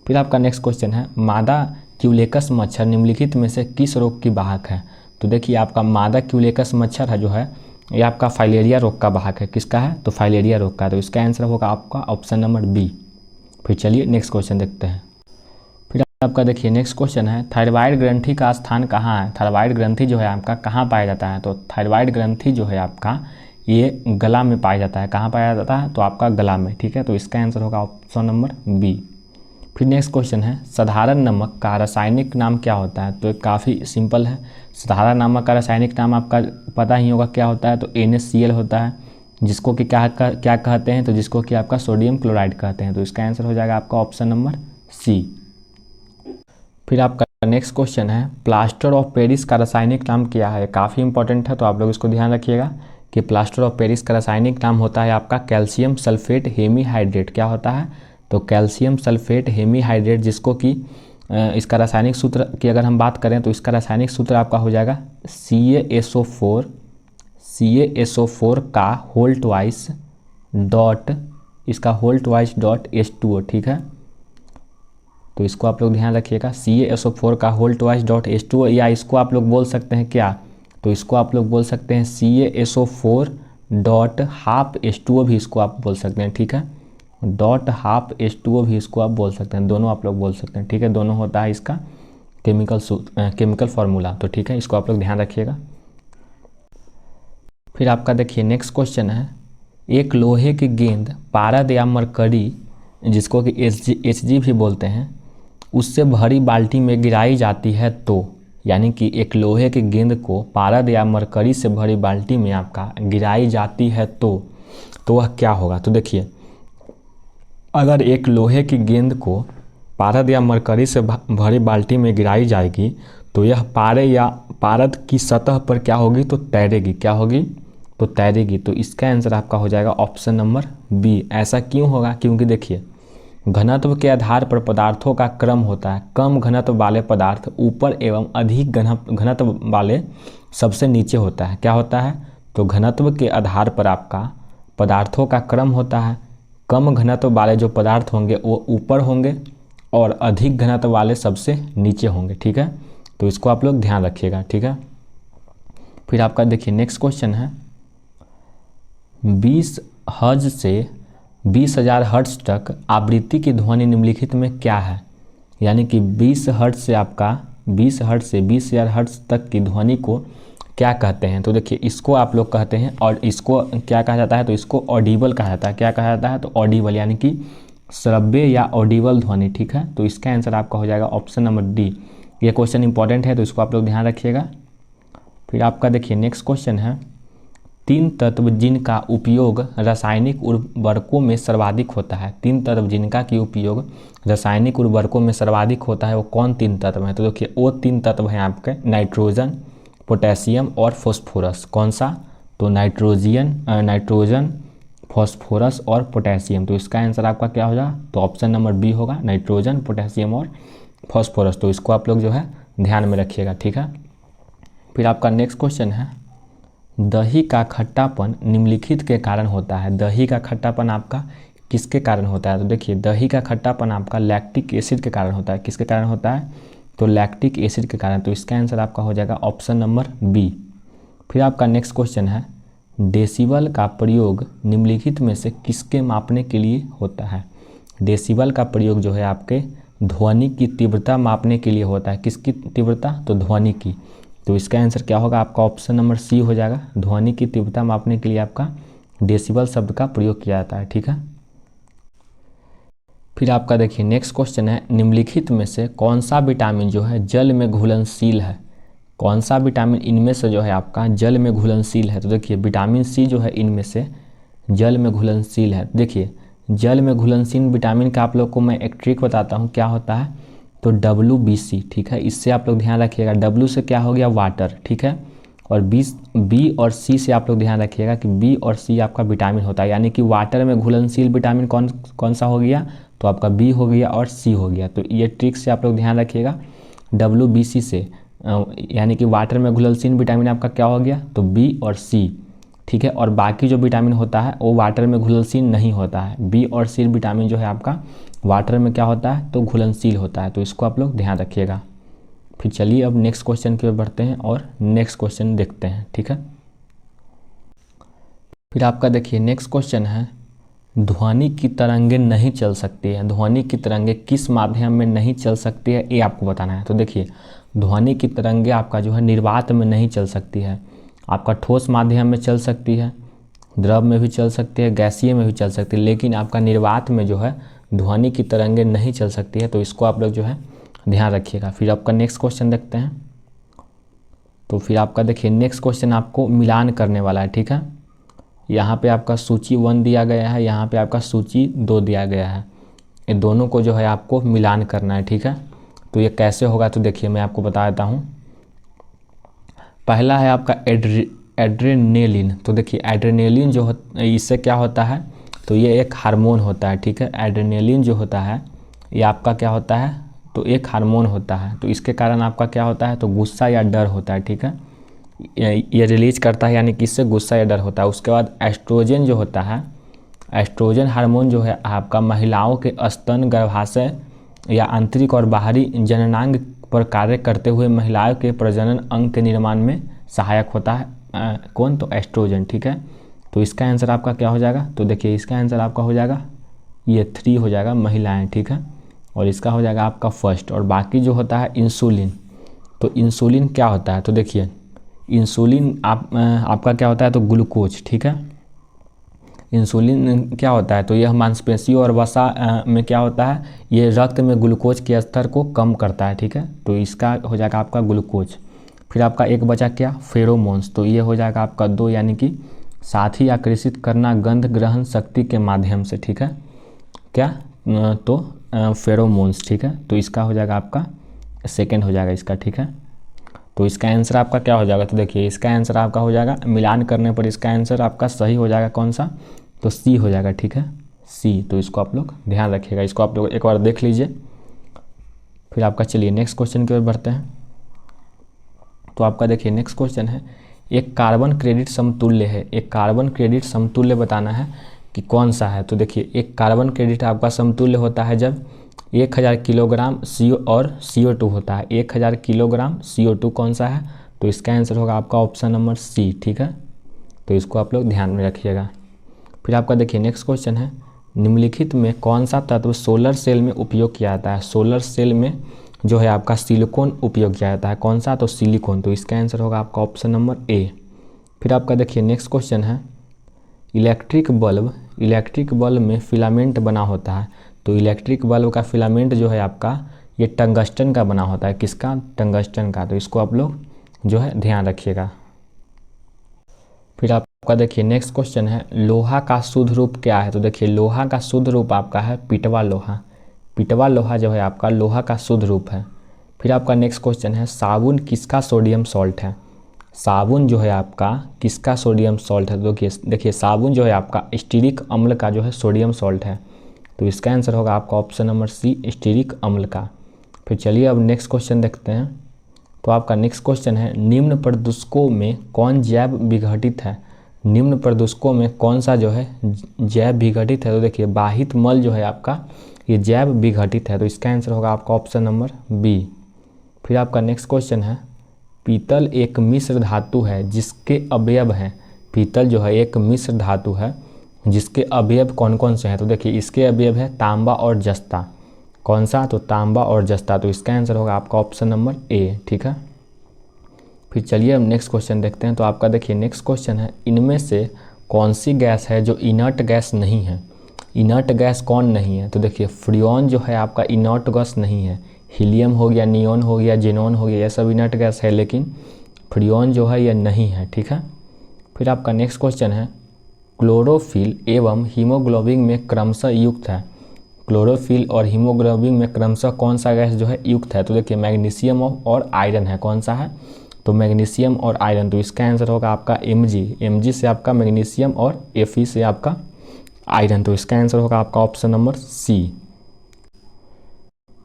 फिर आपका नेक्स्ट क्वेश्चन है मादा क्यूलेकस मच्छर निम्नलिखित में से किस रोग की वाहक है। तो देखिए आपका मादा क्यूलेकस मच्छर है जो है ये आपका फाइलेरिया रोग का वाहक है। किसका है? तो फाइलेरिया रोग का। तो इसका आंसर होगा आपका ऑप्शन नंबर बी। फिर चलिए नेक्स्ट क्वेश्चन देखते हैं। फिर आपका देखिए नेक्स्ट क्वेश्चन है थायराइड ग्रंथि का स्थान कहाँ है। थायराइड ग्रंथि जो है आपका कहाँ पाया जाता है। तो थायराइड ग्रंथि जो है आपका ये गला में पाया जाता है। कहाँ पाया जाता है? तो आपका गला में। ठीक है, तो इसका आंसर होगा ऑप्शन नंबर बी। फिर नेक्स्ट क्वेश्चन है साधारण नमक का रासायनिक नाम क्या होता है। तो काफ़ी सिंपल है। साधारण नमक का रासायनिक नाम आपका पता ही होगा क्या होता है। तो NaCl होता है, जिसको कि क्या कहते हैं, तो जिसको कि आपका सोडियम क्लोराइड कहते हैं। तो इसका आंसर हो जाएगा आपका ऑप्शन नंबर सी। फिर आपका नेक्स्ट क्वेश्चन है प्लास्टर ऑफ पेरिस का रासायनिक नाम क्या है। काफ़ी इंपॉर्टेंट है, तो आप लोग इसको ध्यान रखिएगा कि प्लास्टर ऑफ पेरिस का रासायनिक नाम होता है आपका कैल्शियम सल्फेट हेमीहाइड्रेट। क्या होता है? तो कैल्शियम सल्फेट हेमीहाइड्रेट, जिसको कि इसका रासायनिक सूत्र की अगर हम बात करें तो इसका रासायनिक सूत्र आपका हो जाएगा CaSO4 का होल ट्वाइस डॉट H2O। ठीक है, तो इसको आप लोग ध्यान रखिएगा CaSO4 का होल ट्वाइस डॉट H2O, या इसको आप लोग बोल सकते हैं क्या, तो इसको आप लोग बोल सकते हैं CaSO4 डॉट हाफ H2O भी इसको आप बोल सकते हैं। ठीक है, डॉट हाफ H2O भी इसको आप बोल सकते हैं, दोनों आप लोग बोल सकते हैं। ठीक है, दोनों होता है इसका केमिकल फार्मूला। तो ठीक है, इसको आप लोग ध्यान रखिएगा। फिर आपका देखिए नेक्स्ट क्वेश्चन है एक लोहे की गेंद पारद या मरकरी, जिसको कि Hg भी बोलते हैं, उससे भरी बाल्टी में गिराई जाती है तो, यानी कि एक लोहे की गेंद को पारद या मरकरी से भरी बाल्टी में आपका गिराई जाती है तो वह क्या होगा। तो देखिए अगर एक लोहे की गेंद को पारद या मरकरी से भरी बाल्टी में गिराई जाएगी तो यह पारे या पारद की सतह पर क्या होगी, तो तैरेगी। क्या होगी? तो तैरेगी। तो इसका आंसर आपका हो जाएगा ऑप्शन नंबर बी। ऐसा क्यों होगा? क्योंकि देखिए घनत्व के आधार पर पदार्थों का क्रम होता है। कम घनत्व वाले पदार्थ ऊपर एवं अधिक घनत्व वाले सबसे नीचे होता है। क्या होता है? तो घनत्व के आधार पर आपका पदार्थों का क्रम होता है। कम घनत्व वाले जो पदार्थ होंगे वो ऊपर होंगे और अधिक घनत्व वाले सबसे नीचे होंगे। ठीक है, तो इसको आप लोग ध्यान रखिएगा। ठीक है, फिर आपका देखिए नेक्स्ट क्वेश्चन है 20 हर्ट्ज से 20,000 हर्ट्ज तक आवृत्ति की ध्वनि निम्नलिखित में क्या है। यानी कि 20 हर्ट्ज से आपका 20 हर्ट्ज से 20,000 हर्ट्ज तक की ध्वनि को क्या कहते हैं। तो देखिए इसको आप लोग कहते हैं, और इसको क्या कहा जाता है, तो इसको ऑडिबल कहा जाता है। क्या कहा जाता है? तो ऑडिबल, यानी कि श्रव्य या ऑडिबल ध्वनि, ठीक है। तो इसका आंसर आपका हो जाएगा ऑप्शन नंबर डी। ये क्वेश्चन इंपॉर्टेंट है तो इसको आप लोग ध्यान रखिएगा। फिर आपका देखिए नेक्स्ट क्वेश्चन है, 3 तत्व जिनका उपयोग रासायनिक उर्वरकों में सर्वाधिक होता है। 3 तत्व जिनका की उपयोग रासायनिक उर्वरकों में सर्वाधिक होता है वो कौन 3 तत्व हैं? तो देखिए वो 3 तत्व हैं आपके नाइट्रोजन, पोटेशियम और फॉस्फोरस। कौन सा? तो नाइट्रोजन, फॉस्फोरस और पोटेशियम। तो इसका आंसर आपका क्या होगा? तो ऑप्शन नंबर बी होगा, नाइट्रोजन, पोटेशियम और फॉस्फोरस। तो इसको आप लोग जो है ध्यान में रखिएगा, ठीक है। फिर आपका नेक्स्ट क्वेश्चन है, दही का खट्टापन निम्नलिखित के कारण होता है। दही का खट्टापन आपका किसके कारण होता है? तो देखिए दही का खट्टापन आपका लैक्टिक एसिड के कारण होता है। किसके कारण होता है? तो लैक्टिक एसिड के कारण। तो इसका आंसर आपका हो जाएगा ऑप्शन नंबर बी। फिर आपका नेक्स्ट क्वेश्चन है, डेसिबल का प्रयोग निम्नलिखित में से किसके मापने के लिए होता है? डेसिबल का प्रयोग जो है आपके ध्वनि की तीव्रता मापने के लिए होता है। किसकी तीव्रता? तो ध्वनि की। तो इसका आंसर क्या होगा? आपका ऑप्शन नंबर सी हो जाएगा। ध्वनि की तीव्रता मापने के लिए आपका डेसिबल शब्द का प्रयोग किया जाता है, ठीक है। फिर आपका देखिए नेक्स्ट क्वेश्चन है, निम्नलिखित में से कौन सा विटामिन जो है जल में घुलनशील है? कौन सा विटामिन इनमें से जो है आपका जल में घुलनशील है? तो देखिए विटामिन सी जो है इनमें से जल में घुलनशील है। देखिए जल में घुलनशील विटामिन का आप लोग को मैं एक ट्रिक बताता हूँ, क्या होता है? तो WBC, ठीक है। इससे आप लोग ध्यान रखिएगा, W से क्या हो गया? वाटर, ठीक है। और B और C से आप लोग ध्यान रखिएगा कि B और C आपका विटामिन होता है, यानी कि वाटर में घुलनशील विटामिन कौन सा हो गया? तो आपका B हो गया और C हो गया। तो ये ट्रिक से आप लोग ध्यान रखिएगा, WBC से यानी कि वाटर में घुलनशील विटामिन आपका क्या हो गया? तो B और C, ठीक है। और बाकी जो विटामिन होता है वो वाटर में घुलनशील नहीं होता है। B और C विटामिन जो है आपका वाटर में क्या होता है? तो घुलनशील होता है। तो इसको आप लोग ध्यान रखिएगा। फिर चलिए अब नेक्स्ट क्वेश्चन की ओर बढ़ते हैं और नेक्स्ट क्वेश्चन देखते हैं, ठीक है। फिर आपका देखिए नेक्स्ट क्वेश्चन है, ध्वनि की तरंगें नहीं चल सकती है। ध्वनि की तरंगें किस माध्यम में नहीं चल सकती है ये आपको बताना है। तो देखिए ध्वनि की तरंगें आपका जो है निर्वात में नहीं चल सकती है। आपका ठोस माध्यम में चल सकती है, द्रव में भी चल सकती है, गैसीय में भी चल सकती है, लेकिन आपका निर्वात में जो है ध्वनि की तरंगें नहीं चल सकती है। तो इसको आप लोग जो है ध्यान रखिएगा। फिर आपका नेक्स्ट क्वेश्चन देखते हैं। तो फिर आपका देखिए नेक्स्ट क्वेश्चन आपको मिलान करने वाला है, ठीक है। यहाँ पे आपका सूची 1 दिया गया है, यहाँ पे आपका सूची 2 दिया गया है। ये दोनों को जो है आपको मिलान करना है, ठीक है। तो ये कैसे होगा? तो देखिए मैं आपको बता देता हूँ। पहला है आपका एड्रेनेलिन। तो देखिए एड्रेनेलिन जो इससे क्या होता है? तो ये एक हार्मोन होता है, ठीक है। एड्रेनेलिन जो होता है ये आपका क्या होता है? तो एक हार्मोन होता है। तो इसके कारण आपका क्या होता है? तो गुस्सा या डर होता है, ठीक है। ये रिलीज करता है, यानी कि इससे गुस्सा या डर होता है। उसके बाद एस्ट्रोजन जो होता है, एस्ट्रोजन हार्मोन जो है आपका महिलाओं के स्तन, गर्भाशय या आंतरिक और बाहरी जननांग पर कार्य करते हुए महिलाओं के प्रजनन अंग के निर्माण में सहायक होता है। कौन? तो एस्ट्रोजन, ठीक है। तो इसका आंसर आपका क्या हो जाएगा? तो देखिए इसका आंसर आपका हो जाएगा ये 3 हो जाएगा, महिलाएं, ठीक है। और इसका हो जाएगा आपका फर्स्ट। और बाकी जो होता है इंसुलिन। तो इंसुलिन क्या होता है? तो देखिए इंसुलिन आपका क्या होता है? तो ग्लूकोज, ठीक है। इंसुलिन क्या होता है? तो यह मांसपेशियों और वसा में क्या होता है? ये रक्त में ग्लूकोज के स्तर को कम करता है, ठीक है। तो इसका हो जाएगा आपका ग्लूकोज। फिर आपका एक बचा क्या? फेरोमोन्स। तो ये हो जाएगा आपका 2, यानी कि साथी आकर्षित करना गंध ग्रहण शक्ति के माध्यम से, ठीक है। क्या? तो फेरोमोन्स, ठीक है। तो इसका हो जाएगा आपका सेकेंड हो जाएगा इसका, ठीक है। तो इसका आंसर आपका क्या हो जाएगा? तो देखिए इसका आंसर आपका हो जाएगा, मिलान करने पर इसका आंसर आपका सही हो जाएगा कौन सा? तो सी हो जाएगा, ठीक है, सी। तो इसको आप लोग ध्यान रखिएगा, इसको आप लोग एक बार देख लीजिए। फिर आपका चलिए नेक्स्ट क्वेश्चन की ओर बढ़ते हैं। तो आपका देखिए नेक्स्ट क्वेश्चन है, एक कार्बन क्रेडिट समतुल्य है। एक कार्बन क्रेडिट समतुल्य बताना है कि कौन सा है। तो देखिए एक कार्बन क्रेडिट आपका समतुल्य होता है जब 1000 किलोग्राम CO2 होता है। 1000 किलोग्राम CO2 कौन सा है? तो इसका आंसर होगा आपका ऑप्शन नंबर सी, ठीक है। तो इसको आप लोग ध्यान में रखिएगा। फिर आपका देखिए नेक्स्ट क्वेश्चन है, निम्नलिखित में कौन सा तत्व सोलर सेल में उपयोग किया जाता है? सोलर सेल में जो है आपका सिलिकॉन उपयोग किया जाता है। कौन सा? तो सिलिकॉन। तो इसका आंसर होगा आपका ऑप्शन नंबर ए। फिर आपका देखिए नेक्स्ट क्वेश्चन है, इलेक्ट्रिक बल्ब में फिलामेंट बना होता है। तो इलेक्ट्रिक बल्ब का फिलामेंट जो है आपका ये टंगस्टन का बना होता है। किसका? टंगस्टन का। तो इसको आप लोग जो है ध्यान रखिएगा। फिर आपका देखिए नेक्स्ट क्वेश्चन है, लोहा का शुद्ध रूप क्या है? तो देखिए लोहा का शुद्ध रूप आपका है पिटवा लोहा। पिटवा लोहा जो है आपका लोहा का शुद्ध रूप है। फिर आपका नेक्स्ट क्वेश्चन है, साबुन किसका सोडियम सॉल्ट है? साबुन जो है आपका किसका सोडियम सॉल्ट है? तो देखिए साबुन जो है आपका स्टीरिक अम्ल का जो है सोडियम सॉल्ट है। तो इसका आंसर होगा आपका ऑप्शन नंबर सी, स्टीरिक अम्ल का। फिर चलिए अब नेक्स्ट क्वेश्चन देखते हैं। तो आपका नेक्स्ट क्वेश्चन है, निम्न प्रदूषकों में कौन जैव विघटित है? निम्न प्रदूषकों में कौन सा जो है जैव विघटित है? तो देखिए बाहित मल जो है आपका ये जैव विघटित है। तो इसका आंसर होगा आपका ऑप्शन नंबर बी। फिर आपका नेक्स्ट क्वेश्चन है, पीतल एक मिश्र धातु है जिसके अवयव हैं। पीतल जो है एक मिश्र धातु है जिसके अवयव कौन कौन से हैं? तो देखिए इसके अवयव है तांबा और जस्ता। कौन सा? तो तांबा और जस्ता। तो इसका आंसर होगा आपका ऑप्शन नंबर ए। ठीक है, फिर चलिए अब नेक्स्ट क्वेश्चन देखते हैं। तो आपका देखिए नेक्स्ट क्वेश्चन है, इनमें से कौन सी गैस है जो इनर्ट गैस नहीं है? इनर्ट गैस कौन नहीं है? तो देखिए फ्रियोन जो है आपका इनर्ट गैस नहीं है। हीलियम हो गया, नियोन हो गया, जेनॉन हो गया, ये सब इनर्ट गैस है, लेकिन फ्रियोन जो है ये नहीं है। ठीक है, फिर आपका नेक्स्ट क्वेश्चन है, क्लोरोफिल एवं हीमोग्लोबिन में क्रमशः युक्त है। क्लोरोफिल और हीमोग्लोबिन में क्रमशः कौन सा गैस जो है युक्त है? तो देखिए मैग्नीशियम और आयरन है। कौन सा है? तो मैग्नीशियम और आयरन। तो इसका आंसर होगा आपका Mg। Mg से आपका मैग्नीशियम और Fe से आपका आयरन। तो इसका आंसर होगा आपका ऑप्शन नंबर सी।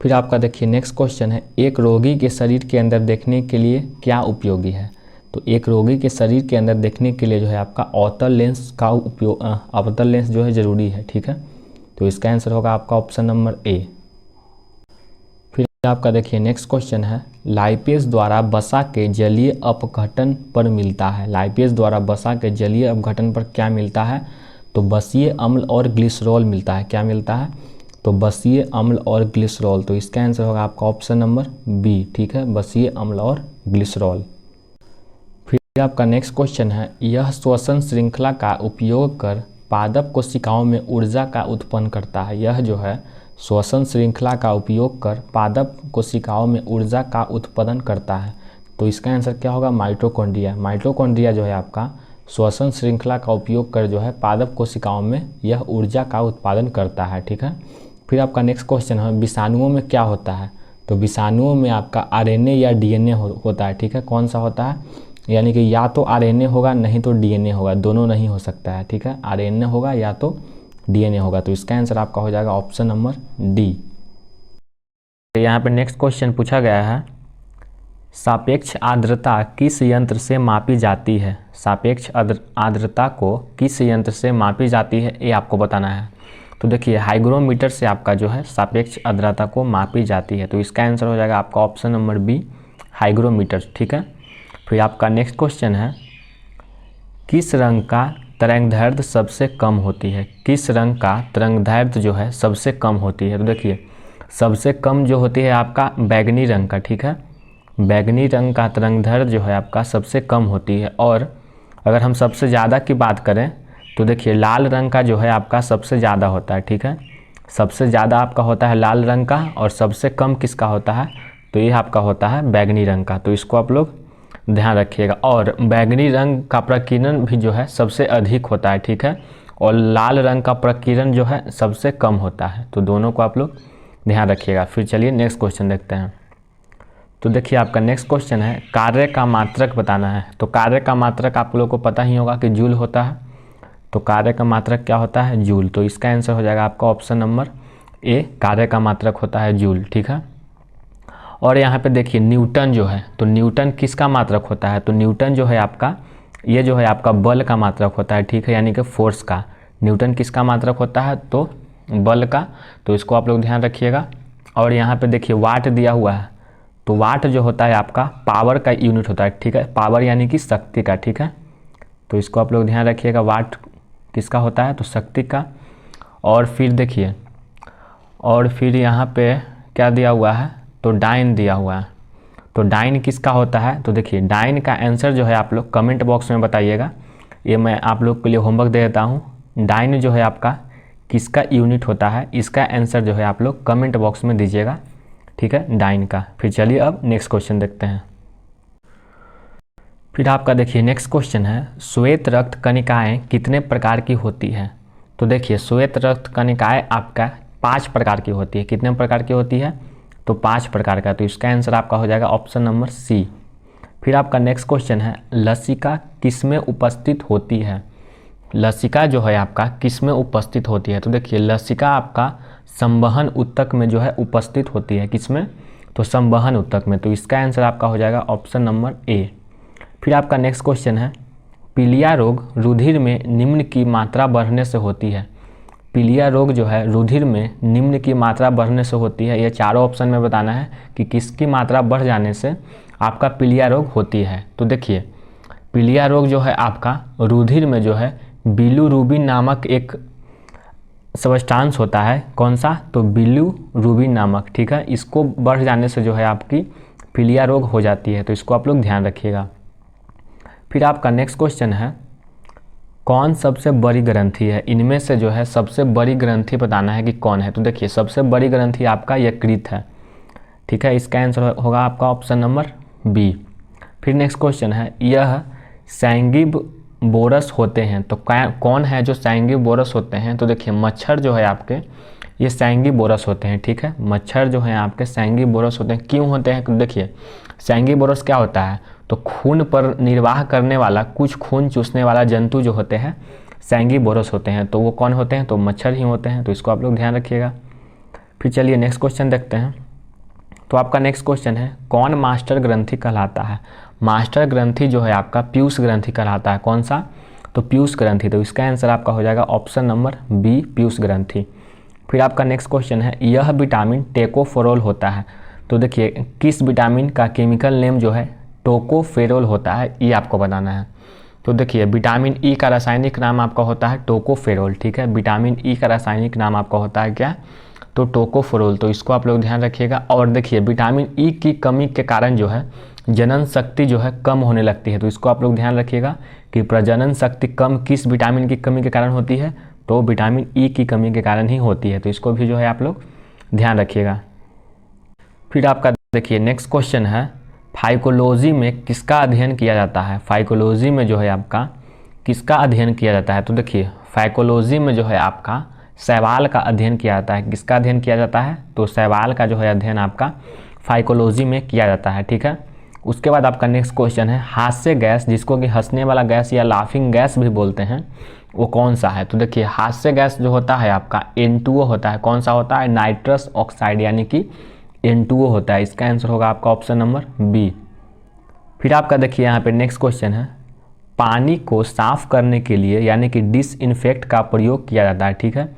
फिर आपका देखिए नेक्स्ट क्वेश्चन है, एक रोगी के शरीर के अंदर देखने के लिए क्या उपयोगी है? तो एक रोगी के शरीर के अंदर देखने के लिए जो है आपका अवतल लेंस का उपयोग, अवतल लेंस जो है ज़रूरी है। ठीक है, तो इसका आंसर होगा आपका ऑप्शन नंबर ए। फिर आपका देखिए नेक्स्ट क्वेश्चन है, लाइपेज द्वारा वसा के जलीय अपघटन पर मिलता है। लाइपेज द्वारा वसा के जलीय अपघटन पर क्या मिलता है? तो बसीय अम्ल और ग्लिसरॉल मिलता है। क्या मिलता है? तो बसीय अम्ल और ग्लिसरॉल। तो इसका आंसर होगा आपका ऑप्शन नंबर बी। ठीक है, बसीय अम्ल और ग्लिसरॉल। फिर आपका नेक्स्ट क्वेश्चन है, यह श्वसन श्रृंखला का उपयोग कर पादप कोशिकाओं में ऊर्जा का उत्पन्न करता है। यह जो है श्वसन श्रृंखला का उपयोग कर पादप कोशिकाओं में ऊर्जा का उत्पादन करता है। तो इसका आंसर क्या होगा? माइटोकॉन्ड्रिया। माइटोकॉन्ड्रिया जो है आपका श्वसन श्रृंखला का उपयोग कर जो है पादप कोशिकाओं में यह ऊर्जा का उत्पादन करता है। ठीक है, फिर आपका नेक्स्ट क्वेश्चन है, विषाणुओं में क्या होता है? तो विषाणुओं में आपका आरएनए या डीएनए होता है। ठीक है, कौन सा होता है? यानी कि या तो आरएनए होगा नहीं तो डीएनए होगा, दोनों नहीं हो सकता है। ठीक है, आरएनए होगा या तो डीएनए होगा। तो इसका आंसर आपका हो जाएगा ऑप्शन नंबर डी। यहाँ पे नेक्स्ट क्वेश्चन पूछा गया है, सापेक्ष आर्द्रता किस यंत्र से मापी जाती है? सापेक्ष आर्द्रता को किस यंत्र से मापी जाती है, ये आपको बताना है। तो देखिए हाइग्रोमीटर से आपका जो है सापेक्ष आर्द्रता को मापी जाती है। तो इसका आंसर हो जाएगा आपका ऑप्शन नंबर बी, हाइग्रोमीटर। ठीक है, फिर आपका नेक्स्ट क्वेश्चन है, किस रंग का तरंगदैर्घ्य सबसे कम होती है? किस रंग का तरंगदैर्घ्य जो है सबसे कम होती है? तो देखिए सबसे कम जो होती है आपका बैगनी रंग का। ठीक है, बैगनी रंग का तरंगदैर्घ्य जो है आपका सबसे कम होती है। और अगर हम सबसे ज़्यादा की बात करें तो देखिए लाल रंग का जो है आपका सबसे ज़्यादा होता है। ठीक है, सबसे ज़्यादा आपका होता है लाल रंग का, और सबसे कम किसका होता है? तो ये आपका होता है बैगनी रंग का। तो इसको आप लोग ध्यान रखिएगा। और बैगनी रंग का प्रकीर्णन भी जो है सबसे अधिक होता है। ठीक है, और लाल रंग का प्रकीर्णन जो है सबसे कम होता है। तो दोनों को आप लोग ध्यान रखिएगा। फिर चलिए नेक्स्ट क्वेश्चन देखते हैं। तो देखिए आपका नेक्स्ट क्वेश्चन है, कार्य का मात्रक बताना है। तो कार्य का मात्रक आप लोगों को पता ही होगा कि जूल होता है। तो कार्य का मात्रक क्या होता है? जूल। तो इसका आंसर हो जाएगा आपका ऑप्शन नंबर ए, कार्य का मात्रक होता है जूल। ठीक है, और यहाँ पे देखिए न्यूटन जो है, तो न्यूटन किसका मात्रक होता है? तो न्यूटन जो है आपका, ये जो है आपका बल का मात्रक होता है। ठीक है, यानी कि फोर्स का। न्यूटन किसका मात्रक होता है? तो बल का। तो इसको आप लोग ध्यान रखिएगा। और यहाँ पे देखिए वाट दिया हुआ है। तो वाट जो होता है आपका पावर का यूनिट होता है। ठीक है, पावर यानी कि शक्ति का। ठीक है, तो इसको आप लोग ध्यान रखिएगा, वाट किसका होता है? तो शक्ति का। और फिर देखिए, और फिर यहाँ पे क्या दिया हुआ है? तो डाइन दिया हुआ है। तो डाइन किसका होता है? तो देखिए डाइन का आंसर जो है आप लोग कमेंट बॉक्स में बताइएगा। ये मैं आप लोग के लिए होमवर्क दे देता हूँ। डाइन जो है आपका किसका यूनिट होता है, इसका आंसर जो है आप लोग कमेंट बॉक्स में दीजिएगा, ठीक है, डाइन का। फिर चलिए अब नेक्स्ट क्वेश्चन देखते हैं। फिर आपका देखिए नेक्स्ट क्वेश्चन है, श्वेत रक्त कणिकाएँ कितने प्रकार की होती है। तो देखिए श्वेत रक्त कणिकाएँ आपका 5 प्रकार की होती है। कितने प्रकार की होती है, तो 5 प्रकार का। तो इसका आंसर आपका हो जाएगा ऑप्शन नंबर सी। फिर आपका नेक्स्ट क्वेश्चन है, लसिका किसमें उपस्थित होती है। लसिका जो है आपका किसमें उपस्थित होती है। तो देखिए लसिका आपका संवहन ऊतक में जो है उपस्थित होती है। किसमें, तो संवहन ऊतक में। तो इसका आंसर आपका हो जाएगा ऑप्शन नंबर ए। फिर आपका नेक्स्ट क्वेश्चन है, पीलिया रोग रुधिर में निम्न की मात्रा बढ़ने से होती है। पीलिया रोग जो है रुधिर में निम्न की मात्रा बढ़ने से होती है। ये चारों ऑप्शन में बताना है कि किसकी मात्रा बढ़ जाने से आपका पीलिया रोग होती है। तो देखिए पीलिया रोग जो है आपका रुधिर में जो है बिलिरुबिन नामक एक सब्सटेंस होता है। कौन सा, तो बिलिरुबिन नामक, ठीक है। इसको बढ़ जाने से जो है आपकी पीलिया रोग हो जाती है। तो इसको आप लोग ध्यान रखिएगा। फिर आपका नेक्स्ट क्वेश्चन है, कौन सबसे बड़ी ग्रंथि है। इनमें से जो है सबसे बड़ी ग्रंथि बताना है कि कौन है। तो देखिए सबसे बड़ी ग्रंथि आपका यकृत है, ठीक है। इसका आंसर होगा आपका ऑप्शन नंबर बी। फिर नेक्स्ट क्वेश्चन है, यह सैंगिवोरस होते हैं। तो कौन है जो सैंगिवोरस होते हैं। तो देखिए मच्छर जो है आपके ये सैंगिवोरस होते हैं, ठीक है। मच्छर जो है आपके सैंगिवोरस होते हैं। क्यों होते हैं, देखिए सैंगिवोरस क्या होता है, तो खून पर निर्वाह करने वाला, कुछ खून चूसने वाला जंतु जो होते हैं सैंगिवोरस होते हैं। तो वो कौन होते हैं, तो मच्छर ही होते हैं। तो इसको आप लोग ध्यान रखिएगा। फिर चलिए नेक्स्ट क्वेश्चन देखते हैं। तो आपका नेक्स्ट क्वेश्चन है, कौन मास्टर ग्रंथि कहलाता है। मास्टर ग्रंथि जो है आपका पीयूष ग्रंथि कहलाता है। कौन सा, तो पीयूष ग्रंथि। तो इसका आंसर आपका हो जाएगा ऑप्शन नंबर बी, पीयूष ग्रंथि। फिर आपका नेक्स्ट क्वेश्चन है, यह विटामिन टोकोफेरोल होता है। तो देखिए किस विटामिन का केमिकल नेम जो है टोकोफेरोल होता है, ये आपको बताना है। तो देखिए विटामिन ई का रासायनिक नाम आपका होता है टोकोफेरोल, ठीक है। विटामिन ई का रासायनिक नाम आपका होता है क्या, तो टोकोफेरोल। तो इसको आप लोग ध्यान रखिएगा। और देखिए विटामिन ई की कमी के कारण जो है जनन शक्ति जो है कम होने लगती है। तो इसको आप लोग ध्यान रखिएगा कि प्रजनन शक्ति कम किस विटामिन की कमी के कारण होती है, तो विटामिन ई की कमी के कारण ही होती है। तो इसको भी जो है आप लोग ध्यान रखिएगा। फिर आपका देखिए नेक्स्ट क्वेश्चन है, फाइकोलॉजी में किसका अध्ययन किया जाता है। फाइकोलॉजी में जो है आपका किसका अध्ययन किया जाता है। तो देखिए फाइकोलॉजी में जो है आपका शैवाल का अध्ययन किया जाता है। किसका अध्ययन किया जाता है, तो शैवाल का जो है अध्ययन आपका फाइकोलॉजी में किया जाता है, ठीक है। उसके बाद आपका नेक्स्ट क्वेश्चन है, हास्य गैस जिसको कि हंसने वाला गैस या लाफिंग गैस भी बोलते हैं, वो कौन सा है। तो देखिए हास्य गैस जो होता है आपका N2O होता है। कौन सा होता है, नाइट्रस ऑक्साइड यानी कि N2O होता है। इसका आंसर होगा आपका ऑप्शन नंबर बी। फिर आपका देखिए यहाँ पे नेक्स्ट क्वेश्चन है, पानी को साफ करने के लिए यानी कि डिसइंफेक्ट का प्रयोग किया जाता है, ठीक है।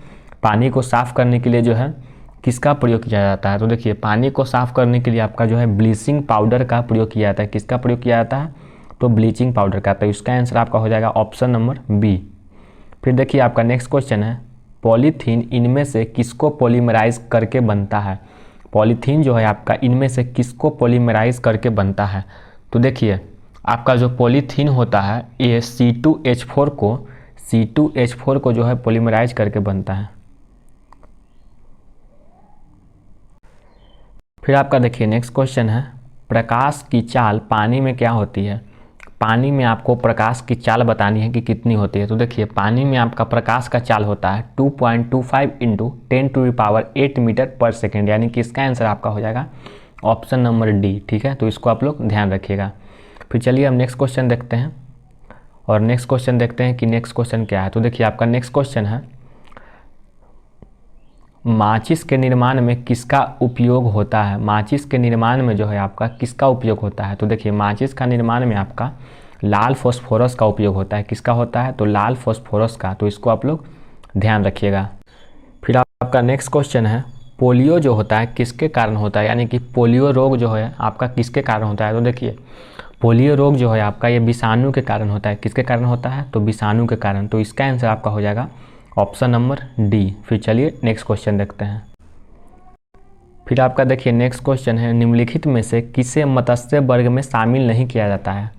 पानी को साफ करने के लिए जो है किसका प्रयोग किया जाता है। तो देखिए पानी को साफ करने के लिए आपका जो है ब्लीचिंग पाउडर का प्रयोग किया जाता है। किसका प्रयोग किया जाता है, तो ब्लीचिंग पाउडर का। तो इसका आंसर आपका हो जाएगा ऑप्शन नंबर बी। फिर देखिए आपका नेक्स्ट क्वेश्चन है, पॉलीथीन इनमें से किसको पॉलीमराइज करके बनता है। पॉलीथीन जो है आपका इनमें से किसको पॉलीमराइज करके बनता है। तो देखिए आपका जो पॉलीथीन होता है ये C2H4 को जो है पॉलीमराइज करके बनता है। फिर आपका देखिए नेक्स्ट क्वेश्चन है, प्रकाश की चाल पानी में क्या होती है। पानी में आपको प्रकाश की चाल बतानी है कि कितनी होती है। तो देखिए पानी में आपका प्रकाश का चाल होता है 2.25 × 10⁸ मीटर पर सेकेंड, यानी कि इसका आंसर आपका हो जाएगा ऑप्शन नंबर डी, ठीक है। तो इसको आप लोग ध्यान रखिएगा। फिर चलिए हम नेक्स्ट क्वेश्चन देखते हैं और नेक्स्ट क्वेश्चन देखते हैं कि नेक्स्ट क्वेश्चन क्या है। तो देखिए आपका नेक्स्ट क्वेश्चन है, माचिस के निर्माण में किसका उपयोग होता है। माचिस के निर्माण में जो है आपका किसका उपयोग होता है। तो देखिए माचिस का निर्माण में आपका लाल फास्फोरस का उपयोग होता है। किसका होता है, तो लाल फास्फोरस का। तो इसको आप लोग ध्यान रखिएगा। फिर आपका नेक्स्ट क्वेश्चन है, पोलियो जो होता है किसके कारण होता है, यानी कि पोलियो रोग जो है आपका किसके कारण होता है। तो देखिए पोलियो रोग जो है आपका ये विषाणु के कारण होता है। किसके कारण होता है, तो विषाणु के कारण। तो इसका आंसर आपका हो जाएगा ऑप्शन नंबर डी। फिर चलिए नेक्स्ट क्वेश्चन देखते हैं। फिर आपका देखिए नेक्स्ट क्वेश्चन है, निम्नलिखित में से किसे मत्स्य वर्ग में शामिल नहीं किया जाता है।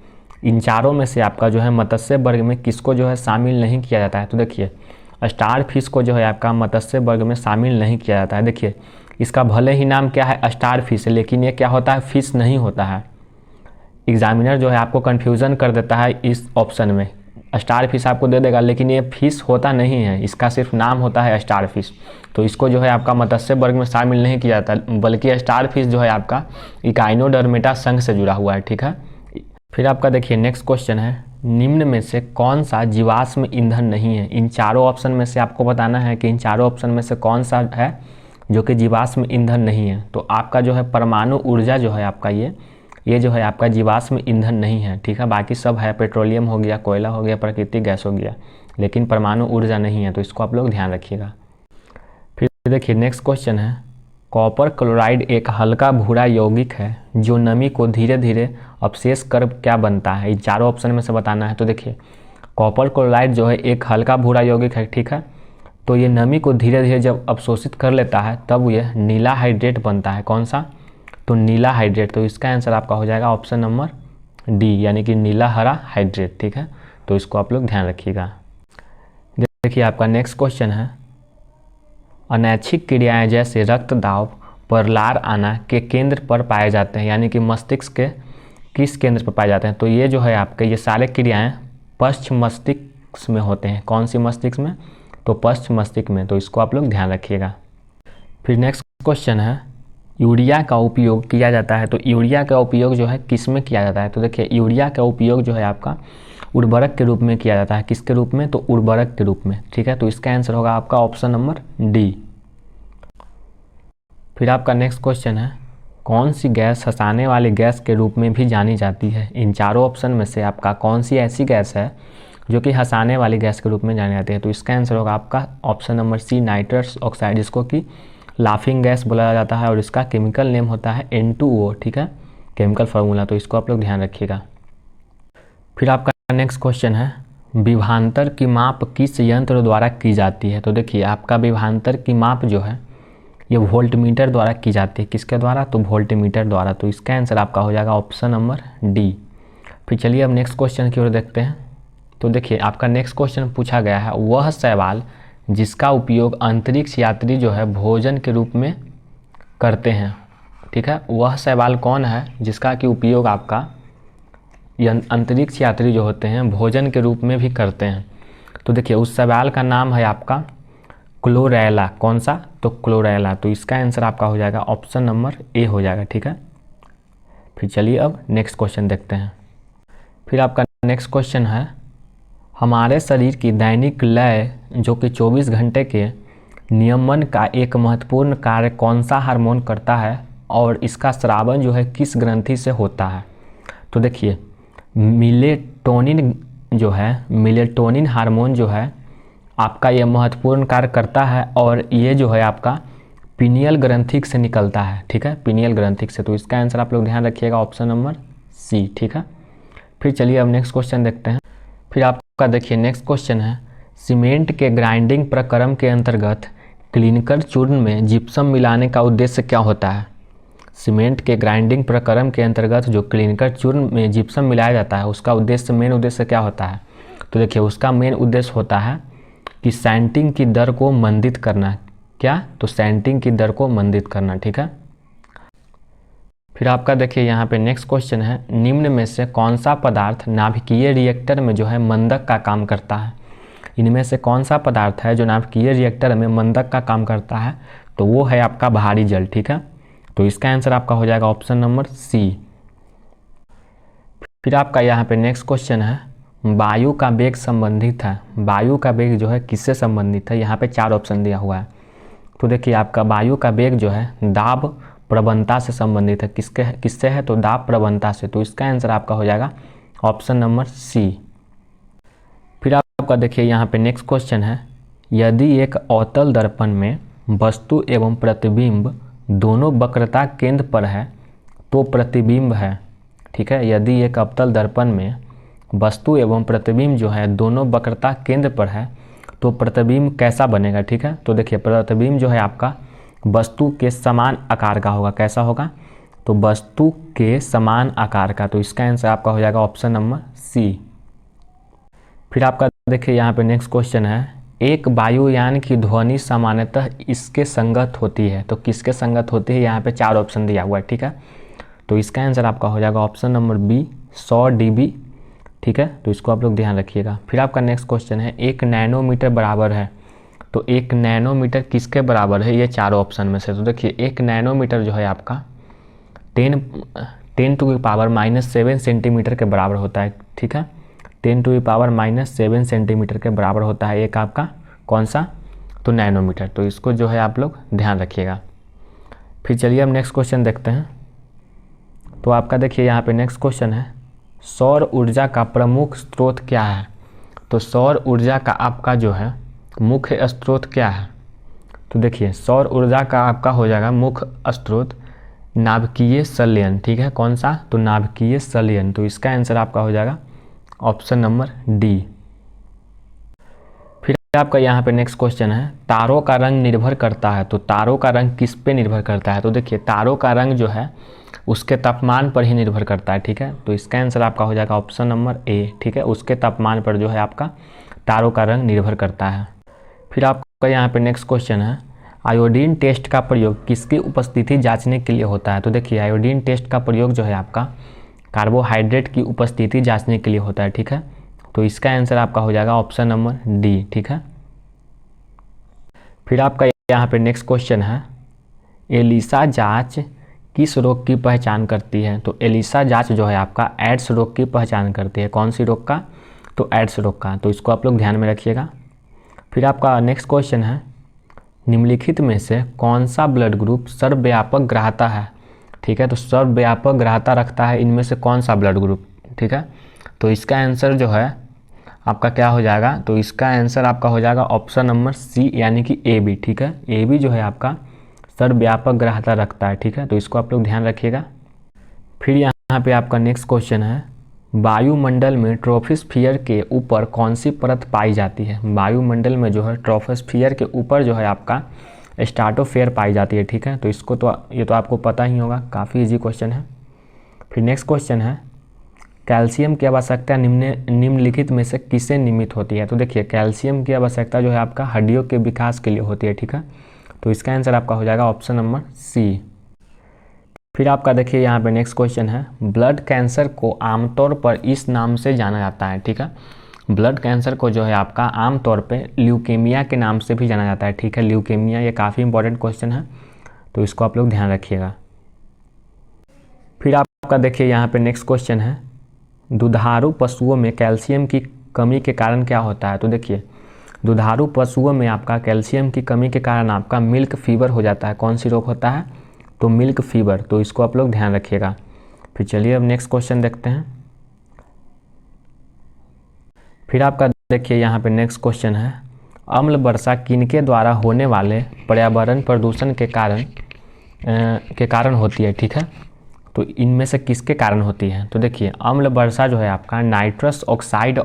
इन चारों में से आपका जो है मत्स्य वर्ग में किसको जो है शामिल नहीं किया जाता है। तो देखिए स्टार फिश को जो है आपका मत्स्य वर्ग में शामिल नहीं किया जाता है। देखिए इसका भले ही नाम क्या है स्टार फिश, लेकिन ये क्या होता है, फिश नहीं होता है। एग्जामिनर जो है आपको कन्फ्यूज़न कर देता है इस ऑप्शन में, स्टार फिश आपको दे देगा लेकिन ये फिश होता नहीं है, इसका सिर्फ नाम होता है स्टार फिश। तो इसको जो है आपका मत्स्य वर्ग में शामिल नहीं किया जाता, बल्कि स्टार फिश जो है आपका इकाइनोडर्मेटा संघ से जुड़ा हुआ है, ठीक है। फिर आपका देखिए नेक्स्ट क्वेश्चन है, निम्न में से कौन सा जीवाश्म ईंधन नहीं है। इन चारों ऑप्शन में से आपको बताना है कि इन चारों ऑप्शन में से कौन सा है जो कि जीवाश्म ईंधन नहीं है। तो आपका जो है परमाणु ऊर्जा जो है आपका ये जो है आपका जीवाश्म ईंधन नहीं है, ठीक है। बाकी सब है, पेट्रोलियम हो गया, कोयला हो गया, प्राकृतिक गैस हो गया, लेकिन परमाणु ऊर्जा नहीं है। तो इसको आप लोग ध्यान रखिएगा। फिर देखिए नेक्स्ट क्वेश्चन है, कॉपर क्लोराइड एक हल्का भूरा यौगिक है जो नमी को धीरे धीरे अवशेष कर क्या बनता है। इन चारों ऑप्शन में से बताना है। तो देखिए कॉपर क्लोराइड जो है एक हल्का भूरा यौगिक है, ठीक है। तो ये नमी को धीरे धीरे जब अवशोषित कर लेता है तब यह नीला हाइड्रेट बनता है। कौन सा, तो नीला हाइड्रेट। तो इसका आंसर आपका हो जाएगा ऑप्शन नंबर डी, यानी कि नीला हरा हाइड्रेट, ठीक है। तो इसको आप लोग ध्यान रखिएगा। देखिए आपका नेक्स्ट क्वेश्चन है, अनैच्छिक क्रियाएं जैसे रक्त दाब पर लार आना के केंद्र पर पाए जाते हैं, यानी कि मस्तिष्क के किस केंद्र पर पाए जाते हैं। तो ये जो है आपके ये सारे क्रियाएं पश्च मस्तिष्क में होते हैं। कौन सी मस्तिष्क में, तो पश्च मस्तिष्क में। तो इसको आप लोग ध्यान रखिएगा। फिर नेक्स्ट क्वेश्चन है, यूरिया का उपयोग किया जाता है। तो यूरिया का उपयोग जो है किस में किया जाता है। तो देखिए यूरिया का उपयोग जो है आपका उर्वरक के रूप में किया जाता है। किसके रूप में, तो उर्वरक के रूप में, ठीक है। तो इसका आंसर होगा आपका ऑप्शन नंबर डी। फिर आपका नेक्स्ट क्वेश्चन है, कौन सी गैस हंसाने वाली गैस के रूप में भी जानी जाती है। इन चारों ऑप्शन में से आपका कौन सी ऐसी गैस है जो कि हंसाने वाली गैस के रूप में जानी जाती है। तो इसका आंसर होगा आपका option number C, nitrous oxide, जिसको कि लाफिंग गैस बोला जाता है और इसका केमिकल नेम होता है N2O, ठीक है, केमिकल फार्मूला। तो इसको आप लोग ध्यान रखिएगा। फिर आपका नेक्स्ट क्वेश्चन है, विभवांतर की माप किस यंत्र द्वारा की जाती है। तो देखिए आपका विभवांतर की माप जो है ये वोल्टमीटर द्वारा की जाती है। किसके द्वारा, तो वोल्टमीटर द्वारा। तो इसका आंसर आपका हो जाएगा ऑप्शन नंबर डी। फिर चलिए अब नेक्स्ट क्वेश्चन की ओर देखते हैं। तो देखिए आपका नेक्स्ट क्वेश्चन पूछा गया है, वह शैवाल जिसका उपयोग अंतरिक्ष यात्री जो है भोजन के रूप में करते हैं, ठीक है। वह शैवाल कौन है जिसका कि उपयोग आपका अंतरिक्ष यात्री जो होते हैं भोजन के रूप में भी करते हैं। तो देखिए उस शैवाल का नाम है आपका क्लोरेला। कौन सा, तो क्लोरेला। तो इसका आंसर आपका हो जाएगा ऑप्शन नंबर ए हो जाएगा, ठीक है। फिर चलिए अब नेक्स्ट क्वेश्चन देखते हैं। फिर आपका नेक्स्ट क्वेश्चन है, हमारे शरीर की दैनिक लय जो कि 24 घंटे के नियमन का एक महत्वपूर्ण कार्य कौन सा हार्मोन करता है और इसका स्रावन जो है किस ग्रंथि से होता है। तो देखिए मिलेटोनिन जो है, मिलेटोनिन हार्मोन जो है आपका ये महत्वपूर्ण कार्य करता है और ये जो है आपका पीनियल ग्रंथिक से निकलता है, ठीक है, पीनियल ग्रंथिक से। तो इसका आंसर आप लोग ध्यान रखिएगा ऑप्शन नंबर सी, ठीक है। फिर चलिए अब नेक्स्ट क्वेश्चन देखते हैं। फिर आपका देखिए नेक्स्ट क्वेश्चन है, सीमेंट के ग्राइंडिंग प्रक्रम के अंतर्गत क्लिंकर चूर्ण में जिप्सम मिलाने का उद्देश्य क्या होता है। सीमेंट के ग्राइंडिंग प्रक्रम के अंतर्गत जो क्लिंकर चूर्ण में जिप्सम मिलाया जाता है उसका उद्देश्य, मेन उद्देश्य क्या होता है। तो देखिए उसका मेन उद्देश्य होता है कि सैंटिंग की दर को मंदित करना। क्या, तो सैंटिंग की दर को मंदित करना, ठीक है। फिर आपका देखिए यहाँ पे नेक्स्ट क्वेश्चन है, निम्न में से कौन सा पदार्थ नाभिकीय रिएक्टर में जो है मंदक का काम करता है। इनमें से कौन सा पदार्थ है जो नाभिकीय रिएक्टर में मंदक का काम करता है। तो वो है आपका भारी जल, ठीक है। तो इसका आंसर आपका हो जाएगा ऑप्शन नंबर सी। फिर आपका यहाँ पे नेक्स्ट क्वेश्चन है, वायु का वेग संबंधित है। वायु का वेग जो है किससे संबंधित है। यहाँ पे 4 ऑप्शन दिया हुआ है। तो देखिए आपका वायु का वेग जो है दाब प्रवणता से संबंधित है। किससे है, तो दाब प्रवणता से। तो इसका आंसर आपका हो जाएगा ऑप्शन नंबर सी। फिर आपका देखिए यहाँ पे नेक्स्ट क्वेश्चन है, यदि एक अवतल दर्पण में वस्तु एवं प्रतिबिंब दोनों वक्रता केंद्र पर है तो प्रतिबिंब है, ठीक है। यदि एक अवतल दर्पण में वस्तु एवं प्रतिबिंब जो है दोनों वक्रता केंद्र पर है तो प्रतिबिंब कैसा बनेगा, ठीक है। तो देखिए प्रतिबिंब जो है आपका वस्तु के समान आकार का होगा। कैसा होगा, तो वस्तु के समान आकार का। तो इसका आंसर आपका हो जाएगा ऑप्शन नंबर सी। फिर आपका देखिए यहाँ पे नेक्स्ट क्वेश्चन है, एक वायुयान की ध्वनि सामान्यतः इसके संगत होती है। तो किसके संगत होती है, यहाँ पे 4 ऑप्शन दिया हुआ है, ठीक है। तो इसका आंसर आपका हो जाएगा ऑप्शन नंबर बी 100 dB, ठीक है। तो इसको आप लोग ध्यान रखिएगा। फिर आपका नेक्स्ट क्वेश्चन है 1 नैनोमीटर बराबर है। तो 1 नैनोमीटर किसके बराबर है, ये 4 ऑप्शन में से। तो देखिए 1 नैनोमीटर जो है आपका 10⁻⁻7 सेंटीमीटर के बराबर होता है, ठीक है। 10⁻⁻7 सेंटीमीटर के बराबर होता है एक आपका कौन सा, तो नैनोमीटर। तो इसको जो है आप लोग ध्यान रखिएगा। फिर चलिए हम नेक्स्ट क्वेश्चन देखते हैं। तो आपका देखिए यहाँ पे नेक्स्ट क्वेश्चन है सौर ऊर्जा का प्रमुख स्रोत क्या है। तो सौर ऊर्जा का आपका जो है मुख्य स्रोत क्या है। तो देखिए सौर ऊर्जा का आपका हो जाएगा मुख्य स्रोत नाभिकीय संलयन, ठीक है। कौन सा, तो नाभिकीय संलयन। तो इसका आंसर आपका हो जाएगा ऑप्शन नंबर डी। फिर आपका यहाँ पे नेक्स्ट क्वेश्चन है तारों का रंग निर्भर करता है। तो तारों का रंग किस पे निर्भर करता है। तो देखिए तारों का रंग जो है उसके तापमान पर ही निर्भर करता है, ठीक है। तो इसका आंसर आपका हो जाएगा ऑप्शन नंबर ए, ठीक है। उसके तापमान पर जो है आपका तारों का रंग निर्भर करता है। फिर आपका यहाँ पे नेक्स्ट क्वेश्चन है आयोडीन टेस्ट का प्रयोग किसकी उपस्थिति जांचने के लिए होता है। तो देखिए आयोडीन टेस्ट का प्रयोग जो है आपका कार्बोहाइड्रेट की उपस्थिति जांचने के लिए होता है, ठीक है। तो इसका आंसर आपका हो जाएगा ऑप्शन नंबर डी, ठीक है। फिर आपका यहाँ पे नेक्स्ट क्वेश्चन है एलिसा जांच किस रोग की पहचान करती है। तो एलिसा जांच जो है आपका एड्स रोग की पहचान करती है। कौन सी रोग का, तो एड्स रोग का। तो इसको आप लोग ध्यान में रखिएगा। फिर आपका नेक्स्ट क्वेश्चन है निम्नलिखित में से कौन सा ब्लड ग्रुप सर्वव्यापक ग्राह्यता है, ठीक है। तो सर्वव्यापक ग्राह्यता रखता है इनमें से कौन सा ब्लड ग्रुप, ठीक है। तो इसका आंसर जो है आपका क्या हो जाएगा, तो इसका आंसर आपका हो जाएगा ऑप्शन नंबर सी यानी कि ए बी, ठीक है। ए बी जो है आपका सर्वव्यापक ग्राह्यता रखता है, ठीक है। तो इसको आप लोग ध्यान रखिएगा। फिर यहाँ पे आपका नेक्स्ट क्वेश्चन है वायुमंडल में ट्रोपोस्फियर के ऊपर कौन सी परत पाई जाती है। वायुमंडल में जो है ट्रोपोस्फियर के ऊपर जो है आपका स्ट्रेटोस्फीयर पाई जाती है, ठीक है। तो इसको तो ये तो आपको पता ही होगा, काफ़ी इजी क्वेश्चन है। फिर नेक्स्ट क्वेश्चन है कैल्शियम की आवश्यकता निम्नलिखित में से किसे निमित्त होती है। तो देखिए कैल्शियम की आवश्यकता जो है आपका हड्डियों के विकास के लिए होती है, ठीक है। तो इसका आंसर आपका हो जाएगा ऑप्शन नंबर सी। फिर आपका देखिए यहाँ पे नेक्स्ट क्वेश्चन है ब्लड कैंसर को आमतौर पर इस नाम से जाना जाता है, ठीक है। ब्लड कैंसर को जो है आपका आमतौर पे ल्यूकेमिया के नाम से भी जाना जाता है, ठीक है। ल्यूकेमिया ये काफ़ी इंपॉर्टेंट क्वेश्चन है, तो इसको आप लोग ध्यान रखिएगा। फिर आपका देखिए यहाँ पे नेक्स्ट क्वेश्चन है दुधारू पशुओं में कैल्शियम की कमी के कारण क्या होता है। तो देखिए दुधारू पशुओं में आपका कैल्शियम की कमी के कारण आपका मिल्क फीवर हो जाता है। कौन सी रोग होता है, तो मिल्क फीवर। तो इसको आप लोग ध्यान रखिएगा। फिर चलिए अब नेक्स्ट क्वेश्चन देखते हैं। फिर आपका देखिए यहाँ पे नेक्स्ट क्वेश्चन है अम्ल वर्षा किनके द्वारा होने वाले पर्यावरण प्रदूषण के कारण होती है, ठीक है। तो इनमें से किसके कारण होती है। तो देखिए अम्ल वर्षा जो है आपका नाइट्रस ऑक्साइड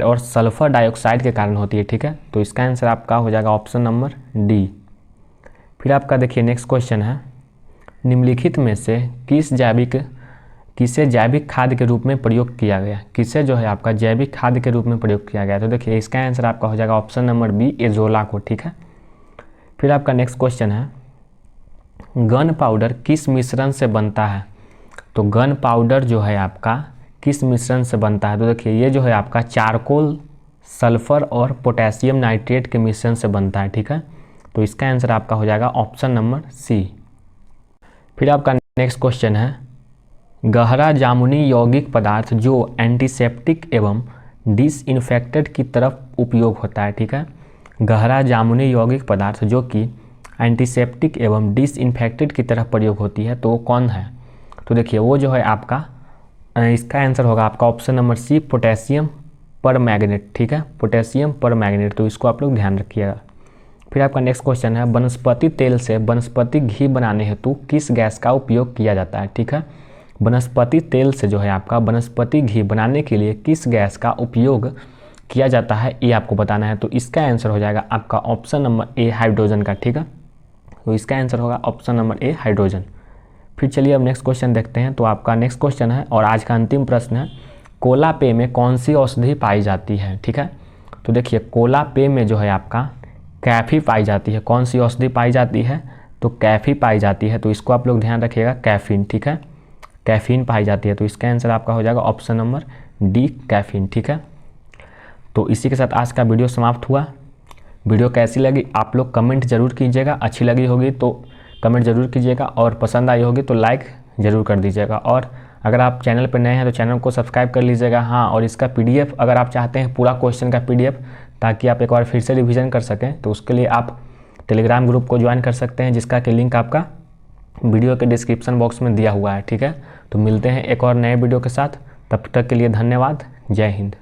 और सल्फर डाइऑक्साइड के कारण होती है, ठीक है। तो इसका आंसर आपका हो जाएगा ऑप्शन नंबर डी। फिर आपका देखिए नेक्स्ट क्वेश्चन है निम्नलिखित में से किसे जैविक खाद के रूप में प्रयोग किया गया। किसे जो है आपका जैविक खाद के रूप में प्रयोग किया गया। तो देखिए इसका आंसर आपका हो जाएगा ऑप्शन नंबर बी एजोला को, ठीक है। फिर आपका नेक्स्ट क्वेश्चन है गन पाउडर किस मिश्रण से बनता है। तो गन पाउडर जो है आपका किस मिश्रण से बनता है। तो देखिए ये जो है आपका चारकोल, सल्फर और पोटेशियम नाइट्रेट के मिश्रण से बनता है, ठीक है। तो इसका आंसर आपका हो जाएगा ऑप्शन नंबर सी। फिर आपका नेक्स्ट क्वेश्चन है गहरा जामुनी यौगिक पदार्थ जो एंटीसेप्टिक एवं डिसइंफेक्टेंट की तरफ उपयोग होता है, ठीक है। गहरा जामुनी यौगिक पदार्थ जो कि एंटीसेप्टिक एवं डिसइंफेक्टेंट की तरफ प्रयोग होती है, तो वो कौन है। तो देखिए वो जो है आपका इसका आंसर होगा आपका option number C potassium permanganate, ठीक है। Potassium permanganate. तो इसको आप लोग ध्यान रखिएगा। फिर आपका नेक्स्ट क्वेश्चन है वनस्पति तेल से वनस्पति घी बनाने हेतु किस गैस का उपयोग किया जाता है, ठीक है। वनस्पति तेल से जो है आपका वनस्पति घी बनाने के लिए किस गैस का उपयोग किया जाता है, ये आपको बताना है। तो इसका आंसर हो जाएगा आपका ऑप्शन नंबर ए हाइड्रोजन का, ठीक है। तो इसका आंसर होगा ऑप्शन नंबर ए हाइड्रोजन। फिर चलिए अब नेक्स्ट क्वेश्चन देखते हैं। तो आपका नेक्स्ट क्वेश्चन है और आज का अंतिम प्रश्न है कोला पे में कौन सी औषधि पाई जाती है, ठीक है। तो देखिए कोला पे में जो है आपका कैफी पाई जाती है। कौन सी औषधि पाई जाती है? तो कैफी पाई जाती है। तो इसको आप लोग ध्यान रखिएगा, कैफीन, ठीक है, कैफीन पाई जाती है। तो इसका आंसर आपका हो जाएगा ऑप्शन नंबर डी, कैफीन, ठीक है। तो इसी के साथ आज का वीडियो समाप्त हुआ। वीडियो कैसी लगी आप लोग कमेंट जरूर कीजिएगा, अच्छी लगी होगी तो कमेंट जरूर कीजिएगा, और पसंद आई होगी तो लाइक ज़रूर कर दीजिएगा। और अगर आप चैनल पर नए हैं तो चैनल को सब्सक्राइब कर लीजिएगा। हाँ, और इसका PDF अगर आप चाहते हैं पूरा क्वेश्चन का PDF, ताकि आप एक बार फिर से रिवीजन कर सकें, तो उसके लिए आप टेलीग्राम ग्रुप को ज्वाइन कर सकते हैं, जिसका कि लिंक आपका वीडियो के डिस्क्रिप्शन बॉक्स में दिया हुआ है, ठीक है। तो मिलते हैं एक और नए वीडियो के साथ, तब तक के लिए धन्यवाद। जय हिंद।